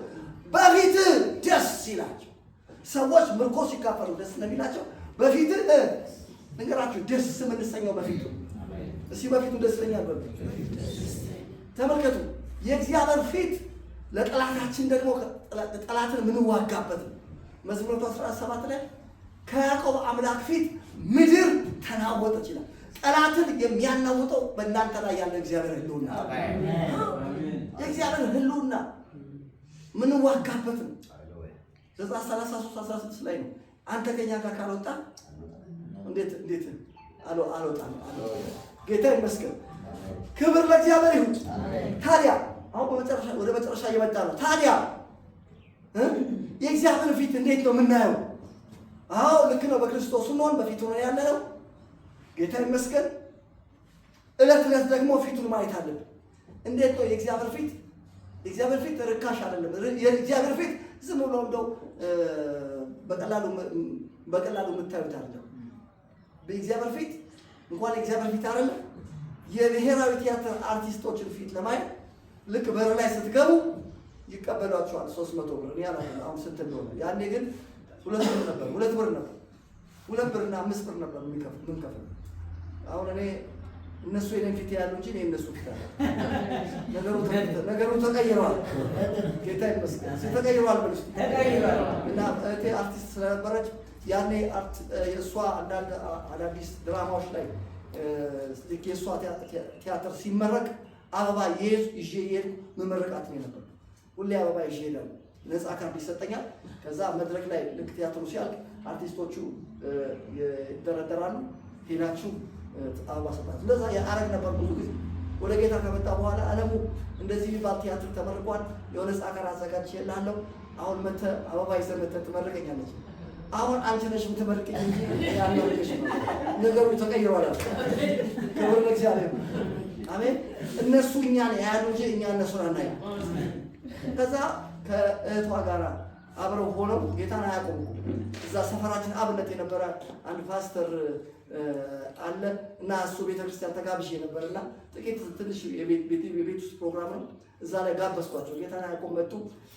በፊት ደስ ይላቸው። ሰዎች ምርኮ ሲካፈሉ ደስ እንደሚላቸው በፊት እንገራችሁ ደስ የምንሰኘው በፊቱ። እስኪ በፊቱ ደስተኛ ነው። ተመልከቱ የእግዚአብሔር ፊት ለጠላታችን ደግሞ ጠላትን የምንዋጋበት ነው። መዝሙር 17 ላይ ከያዕቆብ አምላክ ፊት ምድር ተናወጠች ይላል። ጠላትን የሚያናውጠው በእናንተ ላይ ያለ እግዚአብሔር ሕልውና የእግዚአብሔር ሕልውና የምንዋጋበት ነው። ዘጸአት 33:16 ላይ ነው አንተ ከኛ ጋር ካልወጣ እንዴት አልወጣም። ጌታ ይመስገን። ክብር ለእግዚአብሔር ይሁን። ታዲያ አሁን ወደ መጨረሻ እየመጣ ነው። ታዲያ የእግዚአብሔር ፊት እንዴት ነው የምናየው? አዎ ልክ ነው። በክርስቶስ ስንሆን በፊቱ ነው ያለነው። ጌታ ይመስገን። ዕለት ዕለት ደግሞ ፊቱን ማየት አለብን። እንዴት ነው የእግዚአብሔር ፊት? የእግዚአብሔር ፊት ርካሽ አይደለም። የእግዚአብሔር ፊት ዝም ብሎ እንደው በቀላሉ የምታዩት አይደለም። በእግዚአብሔር ፊት እንኳን የእግዚአብሔር ፊት አይደለም የብሔራዊ ቲያትር አርቲስቶችን ፊት ለማየት ልክ በር ላይ ስትገቡ ይቀበሏቸዋል። 300 ብር ያለ አሁን ስንት እንደሆነ ያኔ ግን 2 ብር ነበር። 2 ብርና 5 ብር ነበር የምንከፍለው። አሁን እኔ እነሱ የኔን ፊት ያሉ እንጂ እኔ እነሱ ፊት አለ። ነገሩ ተቀይሯል። ጌታ ይመስገን ተቀይሯል። ብለሽ እና እቴ አርቲስት ስለነበረች ያኔ የእሷ አንዳንድ አዳዲስ ድራማዎች ላይ የእሷ ቲያትር ሲመረቅ አበባ ይዤ መመረቃት ነው ነበር። ሁሌ አበባ ይዤ እሄዳለሁ። ነፃ ካርድ ይሰጠኛል። ከዛ መድረክ ላይ ልክ ቲያትሩ ሲያልቅ አርቲስቶቹ ይደረደራሉ። ሄዳችሁ አበባ ሰጣችሁ። እንደዛ ያረግ ነበር ብዙ ጊዜ። ወደ ጌታ ከመጣ በኋላ አለሙ እንደዚህ የሚባል ቲያትር ተመርቋል፣ የሆነ ነፃ ካርድ አዘጋጅቼልሃለሁ፣ አሁን መተህ አበባ ይዘህ መተህ ትመርቀኛለች። አሁን አንቺ ነሽ የምትመርቀኝ እንጂ ያልመርቅሽ ነው። ነገሩ ተቀይሯል። ክብር ለእግዚአብሔር። አሜን። እነሱ እኛን ያያሉ እንጂ እኛ እነሱን አናይም። ከዛ ከእህቷ ጋር አብረው ሆነው ጌታን አያውቁም። እዛ ሰፈራችን አብነት የነበረ አንድ ፓስተር አለ እና እሱ ቤተክርስቲያን ተጋብዤ ነበርና ጥቂት ትንሽ የቤት ውስጥ ፕሮግራም ነው። እዛ ላይ ጋበዝኳቸው። ጌታን አያውቁም መጡ።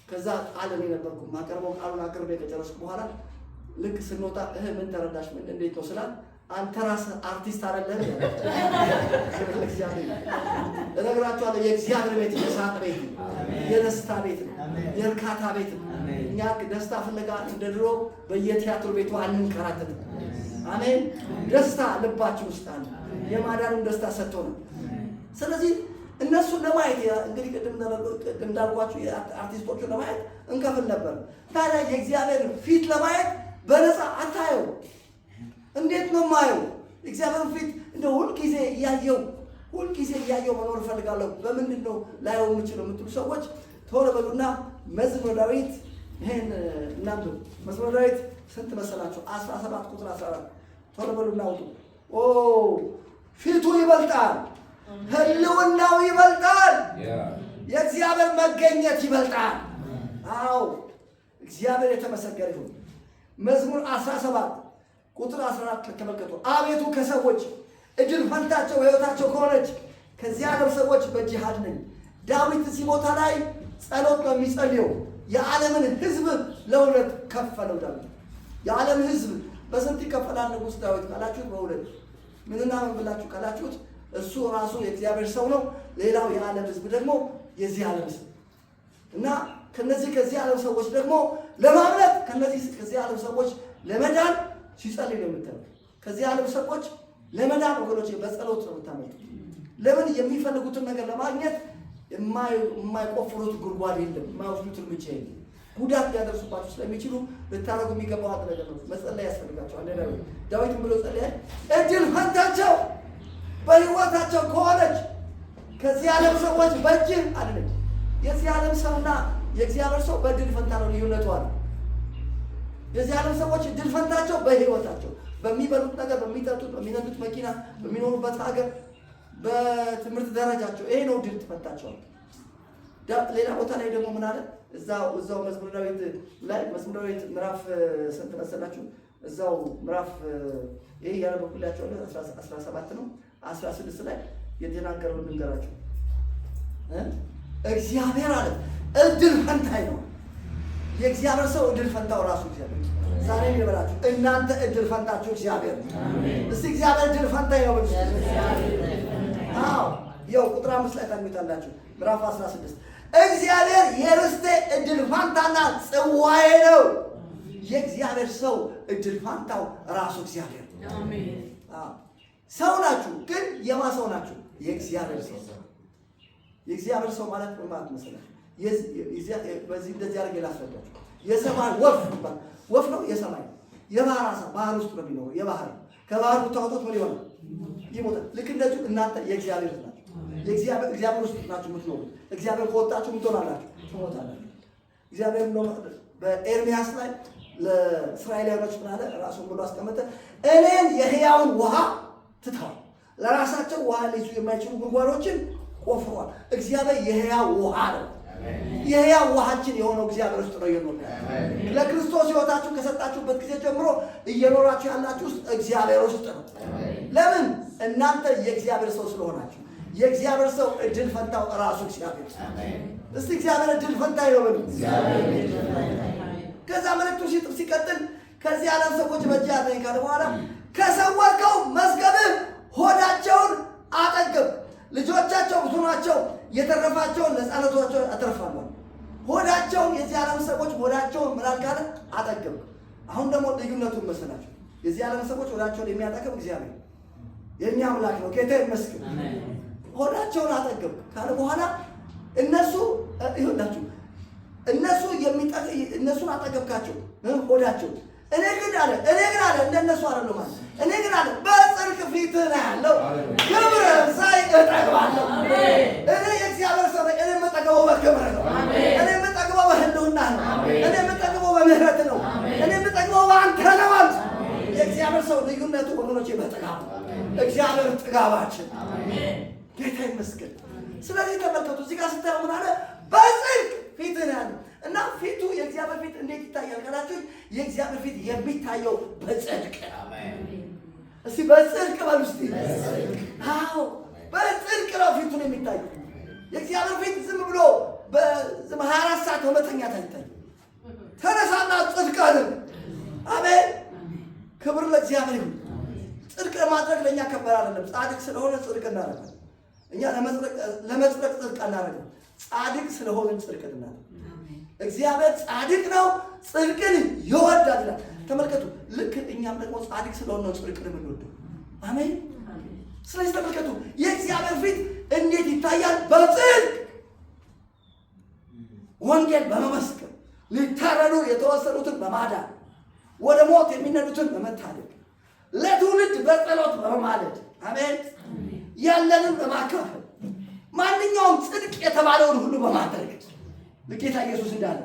ከዛ ቃል እኔ ነበርኩ ማቀርበው። ቃሉን አቅርቤ ከጨረስኩ በኋላ ልክ ስንወጣ ምን ተረዳሽ? ምን እንዴት ነው ስላት አንተ ራስህ አርቲስት አይደለህ? እነግራቸዋለሁ። የእግዚአብሔር ቤት የሳቅ ቤት፣ የደስታ ቤት ነው፣ የእርካታ ቤት ነው። እኛ ደስታ ፍለጋ እንደ ድሮ በየቲያትሩ ቤቱ አንንከራተትም። አሜን። ደስታ ልባችን ውስጥ አለ። የማዳኑን ደስታ ሰጥቶ ነው። ስለዚህ እነሱን ለማየት እንግዲህ ቅድም እንዳልኳችሁ አርቲስቶቹን ለማየት እንከፍል ነበር። ታዲያ የእግዚአብሔር ፊት ለማየት በነፃ አታየው። እንዴት ነው ማየው? እግዚአብሔር ፊት እንደው ሁልጊዜ እያየው መኖር እፈልጋለሁ። በምንድን ነው ላየው የምችለው የምትሉ ሰዎች ቶሎ በሉና መዝሙረ ዳዊት ይሄን እናንተ መዝሙረ ዳዊት ስንት መሰላችሁ? 17 ቁጥር 14 ቶሎ በሉና አውጡ። ፊቱ ይበልጣል፣ ህልውናው ይበልጣል፣ የእግዚአብሔር መገኘት ይበልጣል። አዎ እግዚአብሔር የተመሰገነ ይሁን። መዝሙር 17 ቁጥር 14 ተመልከቱ። አቤቱ ከሰዎች እድል ፈንታቸው ሕይወታቸው ከሆነች ከዚህ ዓለም ሰዎች በእጅህ አድነኝ። ዳዊት እዚህ ቦታ ላይ ጸሎት ነው የሚጸልየው። የዓለምን ሕዝብ ለሁለት ከፈለው። ዳዊት የዓለም ሕዝብ በስንት ይከፈላል ንጉሥ ዳዊት ካላችሁት? በሁለት። ምንና ምን ብላችሁ ካላችሁት? እሱ ራሱ የእግዚአብሔር ሰው ነው። ሌላው የዓለም ሕዝብ ደግሞ የዚህ ዓለም ሕዝብ እና ከዚህ ዓለም ሰዎች ደግሞ ለማምለጥ ከዚህ ዓለም ሰዎች ለመዳን ሲጸልይ ነው የምታዩት። ከዚህ ዓለም ሰዎች ለመዳን ወገኖች በጸሎት ነው የምታመልጡት። ለምን? የሚፈልጉትን ነገር ለማግኘት የማይቆፍሩት ጉድጓድ የለም፣ የማይወስዱት እርምጃ የለም። ጉዳት ሊያደርሱባችሁ ስለሚችሉ ልታደርጉ የሚገባው አንድ ነገር ነው፣ መጸለይ ያስፈልጋቸዋል። ዳዊትም ብሎ ጸለየ፣ እድል ፈንታቸው በሕይወታቸው ከሆነች ከዚህ ዓለም ሰዎች በእጅህ አድነኝ። የዚህ ዓለም ሰውና የእግዚአብሔር ሰው በእድል ፈንታ ነው ልዩነቱ አለ። የዚህ ዓለም ሰዎች እድል ፈንታቸው በሕይወታቸው፣ በሚበሉት ነገር፣ በሚጠጡት፣ በሚነዱት መኪና፣ በሚኖሩበት ሀገር፣ በትምህርት ደረጃቸው፣ ይሄ ነው እድል ፈንታቸው። ሌላ ቦታ ላይ ደግሞ ምን አለ? እዛው መዝሙረ ዳዊት ላይ መዝሙረ ዳዊት ምዕራፍ ስንት መሰላችሁ? እዛው ምዕራፍ ይሄ ያነበብኩላችሁ 17 ነው 16 ላይ የተናገረው ልንገራችሁ። እግዚአብሔር አለ እድል ፈንታዬ ነው። የእግዚአብሔር ሰው እድል ፈንታው ራሱ እግዚአብሔር። ዛሬ ይበላችሁ እናንተ እድል ፈንታችሁ እግዚአብሔር። እስቲ እግዚአብሔር እድል ፈንታዬ ነው ብቻ። አዎ ያው ቁጥር 5 ላይ ታምጣላችሁ። ምዕራፍ 16 እግዚአብሔር የርስቴ እድል ፈንታና ጽዋዬ ነው። የእግዚአብሔር ሰው እድል ፈንታው ራሱ እግዚአብሔር። አሜን። ሰው ናችሁ፣ ግን የማ ሰው ናችሁ? የእግዚአብሔር ሰው። የእግዚአብሔር ሰው ማለት ምን ማለት መሰላችሁ? በዚህ እንደዚህ አድርጌ ላስረዳችሁ። የሰማይ ወፍ ይባላል። ወፍ ነው የሰማይ የባህር አሳ ባህር ውስጥ ነው የሚኖረው። የባህር ከባህር ብታወጡት ምን ይሆናል? ይሞታል። ልክ እንደዚሁ እናንተ የእግዚአብሔር ናችሁ። እግዚአብሔር ውስጥ ናችሁ የምትኖሩት። እግዚአብሔር ከወጣችሁ ምን ትሆናላችሁ? ትሞታላችሁ። እግዚአብሔር ነው በኤርሚያስ ላይ ለእስራኤላውያኖች ምን አለ? ራሱን ብሎ አስቀመጠ። እኔን የሕያውን ውሃ ትተዋል፣ ለራሳቸው ውሃ ሊይዙ የማይችሉ ጉድጓዶችን ቆፍሯል። እግዚአብሔር የሕያው ውሃ ነው። የሕያው ውሃችን የሆነው እግዚአብሔር ውስጥ ነው እየኖርን ያለው። ለክርስቶስ ሕይወታችሁ ከሰጣችሁበት ጊዜ ጀምሮ እየኖራችሁ ያላችሁ ውስጥ እግዚአብሔር ውስጥ ነው። ለምን? እናንተ የእግዚአብሔር ሰው ስለሆናችሁ። የእግዚአብሔር ሰው እድል ፈንታው ራሱ እግዚአብሔር። እስቲ እግዚአብሔር እድል ፈንታዬ ነው በሉ። ከዛ መልእክቱ ሲቀጥል ከዚህ ዓለም ሰዎች በእጅህ አድነኝ ካለ በኋላ ከሰወርከው መዝገብህ ሆዳቸውን አጠገብ፣ ልጆቻቸው ብዙ ናቸው፣ የተረፋቸውን ለሕፃናቶቻቸው አተርፋለሁ። ሆዳቸውን የዚህ ዓለም ሰዎች ሆዳቸውን ምን ካለ አጠገብ። አሁን ደግሞ ልዩነቱን መሰላቸው። የዚህ ዓለም ሰዎች ሆዳቸውን የሚያጠገብ እግዚአብሔር የእኛ አምላክ ነው። ጌታ ይመስገን። ሆዳቸውን አጠገብ ካለ በኋላ እነሱ ይሁንላችሁ እነሱን አጠገብካቸው ሆዳቸው። እኔ ግን አለ እንደነሱ አይደለም ማለት እኔ ግን አለ በጽድቅ ፊትህ ነው ያለው ክብር ሳይ እጠግባለሁ። እኔ የእግዚአብሔር ሰው ነኝ። እኔ የምጠግበው በክብር ነው። እኔ የምጠግበው በህልውና ነው። እኔ የምጠግበው በምህረት ነው። እኔ የምጠግበው በአንተ ነው ማለት የእግዚአብሔር ሰው ልዩነቱ ወገኖቼ በጥጋብ እግዚአብሔር ጥጋባችን። ጌታ ይመስገን። ስለዚህ ተመልከቱ እዚህ ጋር ስታዩ ምን አለ? በጽድቅ ፊት ነው ያለው እና ፊቱ የእግዚአብሔር ፊት እንዴት ይታያል ካላችሁ የእግዚአብሔር ፊት የሚታየው በጽድቅ ነው። እስቲ በጽድቅ በሉ እስቲ። አዎ በጽድቅ ነው ፊቱን የሚታየው። የእግዚአብሔር ፊት ዝም ብሎ በዝም 24 ሰዓት በመተኛት አይታይም። ተነሳና ጽድቅ አድርግ። አሜን። ክብር ለእግዚአብሔር ይሁን። ጽድቅ ማድረግ ለእኛ ከባድ አይደለም። ጻድቅ ስለሆነ ጽድቅ እናደርጋለን። እኛ ለመጽደቅ ጽድቅ እናደርጋለን። ጻድቅ ስለሆነን ጽድቅ እናደርጋለን። እግዚአብሔር ጻድቅ ነው፣ ጽድቅን ይወዳል ይላል። ተመልከቱ። ልክ እኛም ደግሞ ጻድቅ ስለሆነ ጽድቅን የምንወደው። አሜን። ስለዚህ ተመልከቱ የእግዚአብሔር ፊት እንዴት ይታያል? በጽድቅ ወንጌል በመመስከር ሊታረዱ የተወሰኑትን በማዳን ወደ ሞት የሚነዱትን በመታደግ ለትውልድ በጸሎት በማለድ አሜን ያለንን በማካፈል ማንኛውም ጽድቅ የተባለውን ሁሉ በማድረግ ለጌታ ኢየሱስ እንዳለ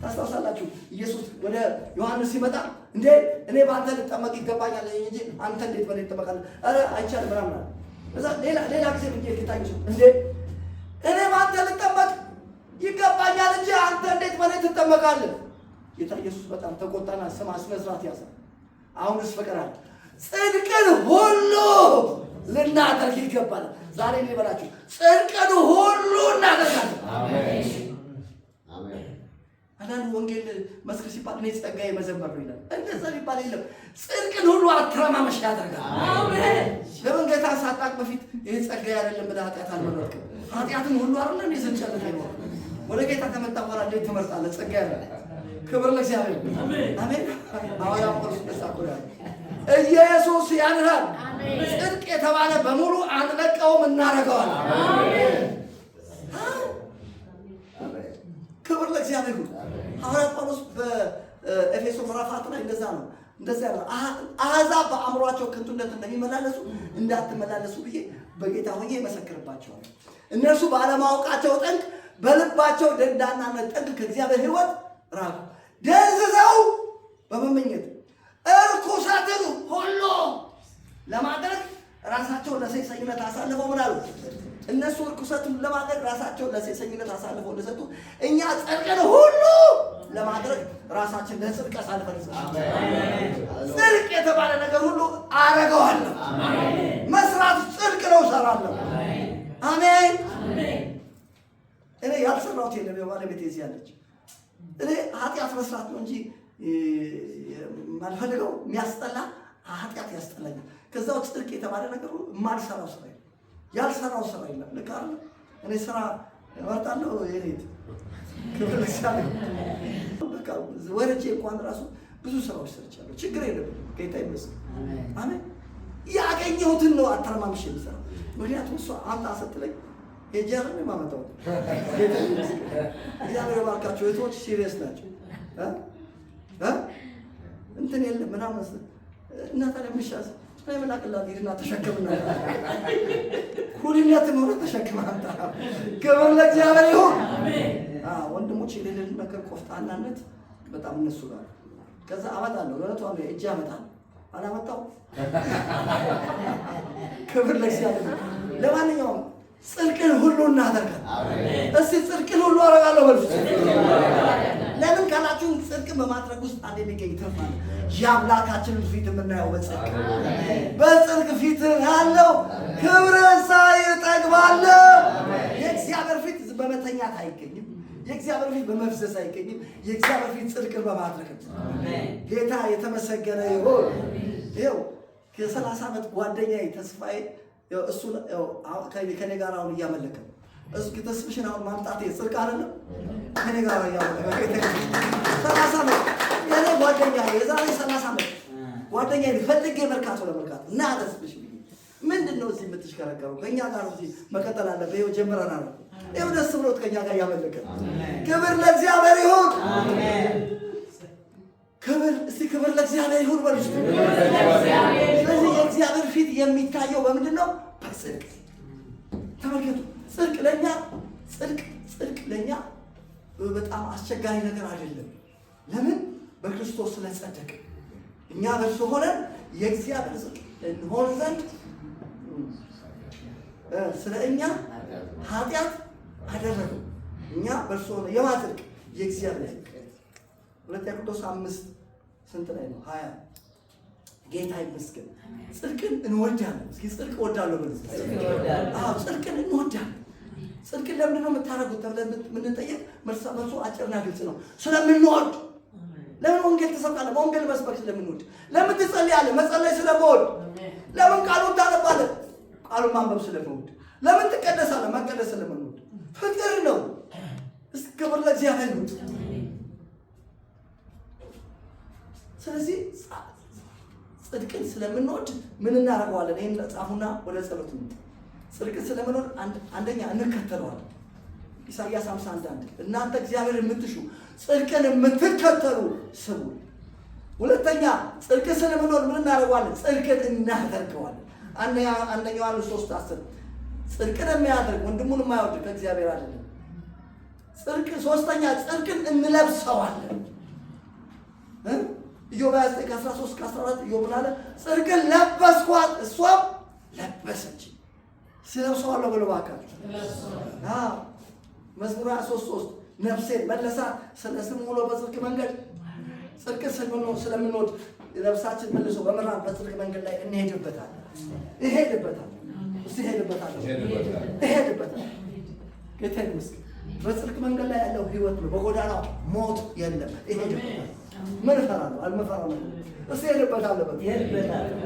ታስታውሳላችሁ። ኢየሱስ ወደ ዮሐንስ ሲመጣ እንዴ እኔ በአንተ ልጠመቅ ይገባኛል እንጂ አንተ እንዴት በእኔ ትጠመቃለህ? ኧረ አይቻልም ምናምን አለ። እዛ ሌላ ጊዜ ጌታ ኢየሱስ እንዴ እኔ በአንተ ልጠመቅ ይገባኛል እንጂ አንተ እንዴት በእኔ ትጠመቃለህ? ጌታ ኢየሱስ በጣም ተቆጣና ስነ ስርዓት ያዘ። አሁንስ ፈቀራል ጽድቅን ሁሉ ልናደርግ ይገባል። ዛሬ እኔ በላችሁ ጽድቅን ሁሉ እናደርጋለን። አሜን አሜን። አንዳንድ ወንጌል መስክር ሲባል እኔ ጸጋዬ መዘመር ነው ይላል። እንደዛ ሊባል የለም። ጽድቅን ሁሉ አትረማመሽ ያደርጋል። አሜን። ለምን ጌታ ሳጣቅ በፊት ይሄ ጸጋዬ አይደለም ብለህ ኃጢአት አልመረጥክም? ኃጢአትን ሁሉ አይደለም እንዴ ዘንጨለት አይኖር። ወደ ጌታ ከመጣ በኋላ እንዴት ትመርጣለህ? ጸጋዬ አይደለም። ክብር ለእግዚአብሔር። አሜን። ሐዋርያው ጳውሎስ ተሳቆረ ኢየሱስ ያድናል። ጽድቅ የተባለ በሙሉ አንለቀውም፣ እናደርገዋለን። አሜን። ክብር ለእግዚአብሔር ይሁን። ሐዋርያው ጳውሎስ በኤፌሶን ምዕራፍ 4 ላይ እንደዛ ነው አሕዛብ በአእምሯቸው ከንቱነት እንደሚመላለሱ እንዳትመላለሱ ብዬ በጌታ ሆኜ እመሰክርባቸዋለሁ። እነርሱ ባለማወቃቸው ጠንቅ በልባቸው ደንዳናነት ጠንቅ ከእግዚአብሔር ሕይወት ራቁ፣ ደንዝዘው በመመኘት እርኩሰትን ሁሉ ለማድረግ ራሳቸውን ለሴሰኝነት አሳልፈው ምን አሉ? እነሱ እርኩሰትን ለማድረግ ራሳቸውን ለሴሰኝነት አሳልፈው እንደሰጡ እኛ ጽድቅን ሁሉ ለማድረግ ራሳችን ለጽድቅ አሳልፈን ጽድቅ የተባለ ነገር ሁሉ አረገዋለሁ። መስራት ጽድቅ ነው፣ እሰራለሁ። አሜን። እኔ ያልሰራሁት የለም። የባለቤቴ እዚህ ያለች እኔ ኃጢአት መስራት ነው እንጂ ማልፈልገው የሚያስጠላ ኃጢአት ያስጠላኛል። ከዛ ውጭ ጽድቅ የተባለ ነገር የማልሰራው ስራ የለም፣ ያልሰራው ስራ የለም። ልክ አይደል? እኔ ስራ እመርጣለሁ። የኔት ክብር ለእግዚአብሔር። በቃ ወረጄ እንኳን ራሱ ብዙ ስራዎች ሰርቻለሁ። ችግር የለም። ጌታ ይመስገን። አሜን። ያገኘሁትን ነው አተረማምሼ የምሰራው። ምክንያቱም እሷ አምጣ ስትለኝ የጀርን ማመጣው ጌታ ይመስገን። እግዚአብሔር ባርካቸው። እህቶች ሲሪየስ ናቸው። እንትን የለም ምናምን እና ታዲያ ምሻስ ላይ መላቅላት ይድና ተሸከምና ሁሉነትም ሆነ ተሸክማታ። ክብር ለእግዚአብሔር ይሁን። ወንድሞች የሌለን ነገር ቆፍጣናነት በጣም እነሱ ጋር ከዛ አመጣለሁ ለነቷ ነው እጅ አመጣለሁ አላመጣው። ክብር ለእግዚአብሔር። ለማንኛውም ጽድቅን ሁሉ እናደርጋለን። እስቲ ጽድቅን ሁሉ አደርጋለሁ በሉ። ለምን ካላችሁ ጽድቅን በማድረግ ውስጥ አንድ የሚገኝ ትርፍ አለ። የአምላካችንን ፊት የምናየው በጽድቅ ፊት ያለው ክብር ሳይ እጠግባለሁ። የእግዚአብሔር ፊት በመተኛት አይገኝም። የእግዚአብሔር ፊት በመፍሰስ አይገኝም። የእግዚአብሔር ፊት ጽድቅን በማድረግ ጌታ የተመሰገነ ይሁን። ይኸው የ30 ዓመት ጓደኛዬ ተስፋዬ እሱ ከኔ ጋር አሁን እያመለከ እስኪ ተስፍሽን አሁን ማምጣት ጽድቅ አይደለም? ከኔ ጋር እያመለከ 30 ዓመት የኔ ጓደኛ የዛሬ 30 ዓመት ጓደኛ ፈልጌ መርካቶ ለመርካቶ እና ተስፍሽ ምንድን ነው እዚህ የምትሽከረከሩ? ከእኛ ጋር እዚህ መቀጠል አለብህ። ይኸው ጀምረናል። ይኸው ደስ ብሎት ከእኛ ጋር እያመለከ ክብር ለእግዚአብሔር ይሁን። ክብር ለእግዚአብሔር ይሁን በሉ። ስለዚህ የእግዚአብሔር ፊት የሚታየው በምንድን ነው? በጽድቅ። ተመልከቱ። ጽድቅ ለእኛ በጣም አስቸጋሪ ነገር አይደለም። ለምን? በክርስቶስ ስለጸደቅ እኛ በእርሱ ሆነን የእግዚአብሔር ጽድቅ እንሆን ዘንድ ስለ እኛ ኃጢአት አደረገው። እኛ በእርሱ ሆነ የማጽድቅ የእግዚአብሔር ጽድቅ። ሁለተኛ ቆሮንቶስ 5 ስንት ላይ ነው? 20 ጌታ ይመስገን። ጽድቅን እንወዳለን። እስኪ ጽድቅ እወዳለሁ በሉ። ጽድቅን እንወዳለን። ጽድቅን ለምንድን ነው የምታደርጉት ተብለን የምንጠየቅ መልሱ አጭርና ግልጽ ነው። ስለምንወድ። ለምን ወንጌል ትሰብካለህ? ወንጌል መስበክ ስለምንወድ። ለምን ትጸልያለህ? መጸለይ ስለምወድ። ለምን ቃሉን ታነባለህ? ቃሉን ማንበብ ስለምወድ። ለምን ትቀደሳለህ? መቀደስ ስለምንወድ። ፍቅር ነው። እስኪ ክብር ለእግዚአብሔር ይሁን። ስለዚህ ጽድቅን ስለምንወድ ምን እናደርገዋለን? ይሄን ጻፉና ወደ ጸሎት ነው። ጽድቅን ስለምንወድ አንደኛ እንከተለዋለን። ኢሳይያስ 51 እናንተ እግዚአብሔር የምትሹ ጽድቅን የምትከተሉ ስሙ። ሁለተኛ ጽድቅ ስለምንሆን ምን እናደርገዋለን? ጽድቅን እናደርገዋለን። አንደኛ ዮሐንስ 3:10 ጽድቅን የሚያደርግ ወንድሙን የማይወድ ከእግዚአብሔር አይደለም። ሶስተኛ ጽድቅን እንለብሰዋለን። ኢዮብ 9:13-14 ኢዮብ ምን አለ? ጽድቅን ለበስኳት እሷም ለበሰች። ስለብሰዋለሁ ብሎ ባካችሁ መዝሙር 23:3 ነፍሴን መለሳት ስለ ስሙ ውሎ በጽድቅ መንገድ። ጽድቅን ስለምንወድ ነፍሳችን መልሶ በመራን በጽድቅ መንገድ ላይ እንሄድበታለን። እሄድበታለሁ። ጌታ ይመስገን። በጽድቅ መንገድ ላይ ያለው ህይወት ነው። በጎዳናው ሞት የለም። እሄድበታለሁ። ምን እፈራለሁ? አልመፈራም። እሄድበታለሁ።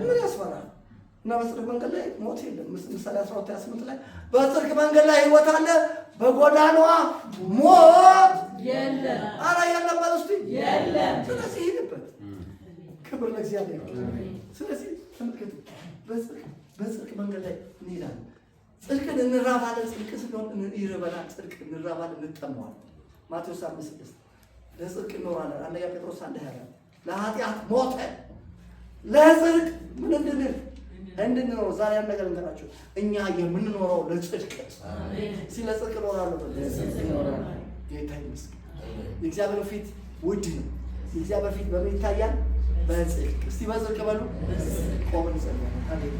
ምን ያስፈራል? እና በጽድቅ መንገድ ላይ ሞት የለም። ምሳሌ 12:28 ላይ በጽድቅ መንገድ ላይ ህይወት አለ፣ በጎዳናዋ ሞት የለም። አረ የለም በል እስቲ የለም። ስለዚህ ሄድበት። ክብር ለእግዚአብሔር። ስለዚህ ተመልከቱ፣ በጽድቅ መንገድ ላይ እንሄዳለን። ጽድቅን እንራባለን። ጽድቅ ስለሆነ ይርበናል። ጽድቅ እንራባለን፣ እንጠማዋለን። ማቴዎስ 5:6 ለጽድቅ እንኖራለን። አንደኛ ጴጥሮስ 1:20 ለኃጢአት ሞተ ለጽድቅ ምን እንድንኖር። ዛሬ ያን ነገር እንገራችሁ። እኛ የምንኖረው ለጽድቅ ስለ ጽድቅ እኖራለሁ። ጌታ ይመስገን። የእግዚአብሔር ፊት ውድ ነው። የእግዚአብሔር ፊት በምን ይታያል? በጽድቅ። እስቲ በጽድቅ በሉ። ቆመን እንጸልያለን።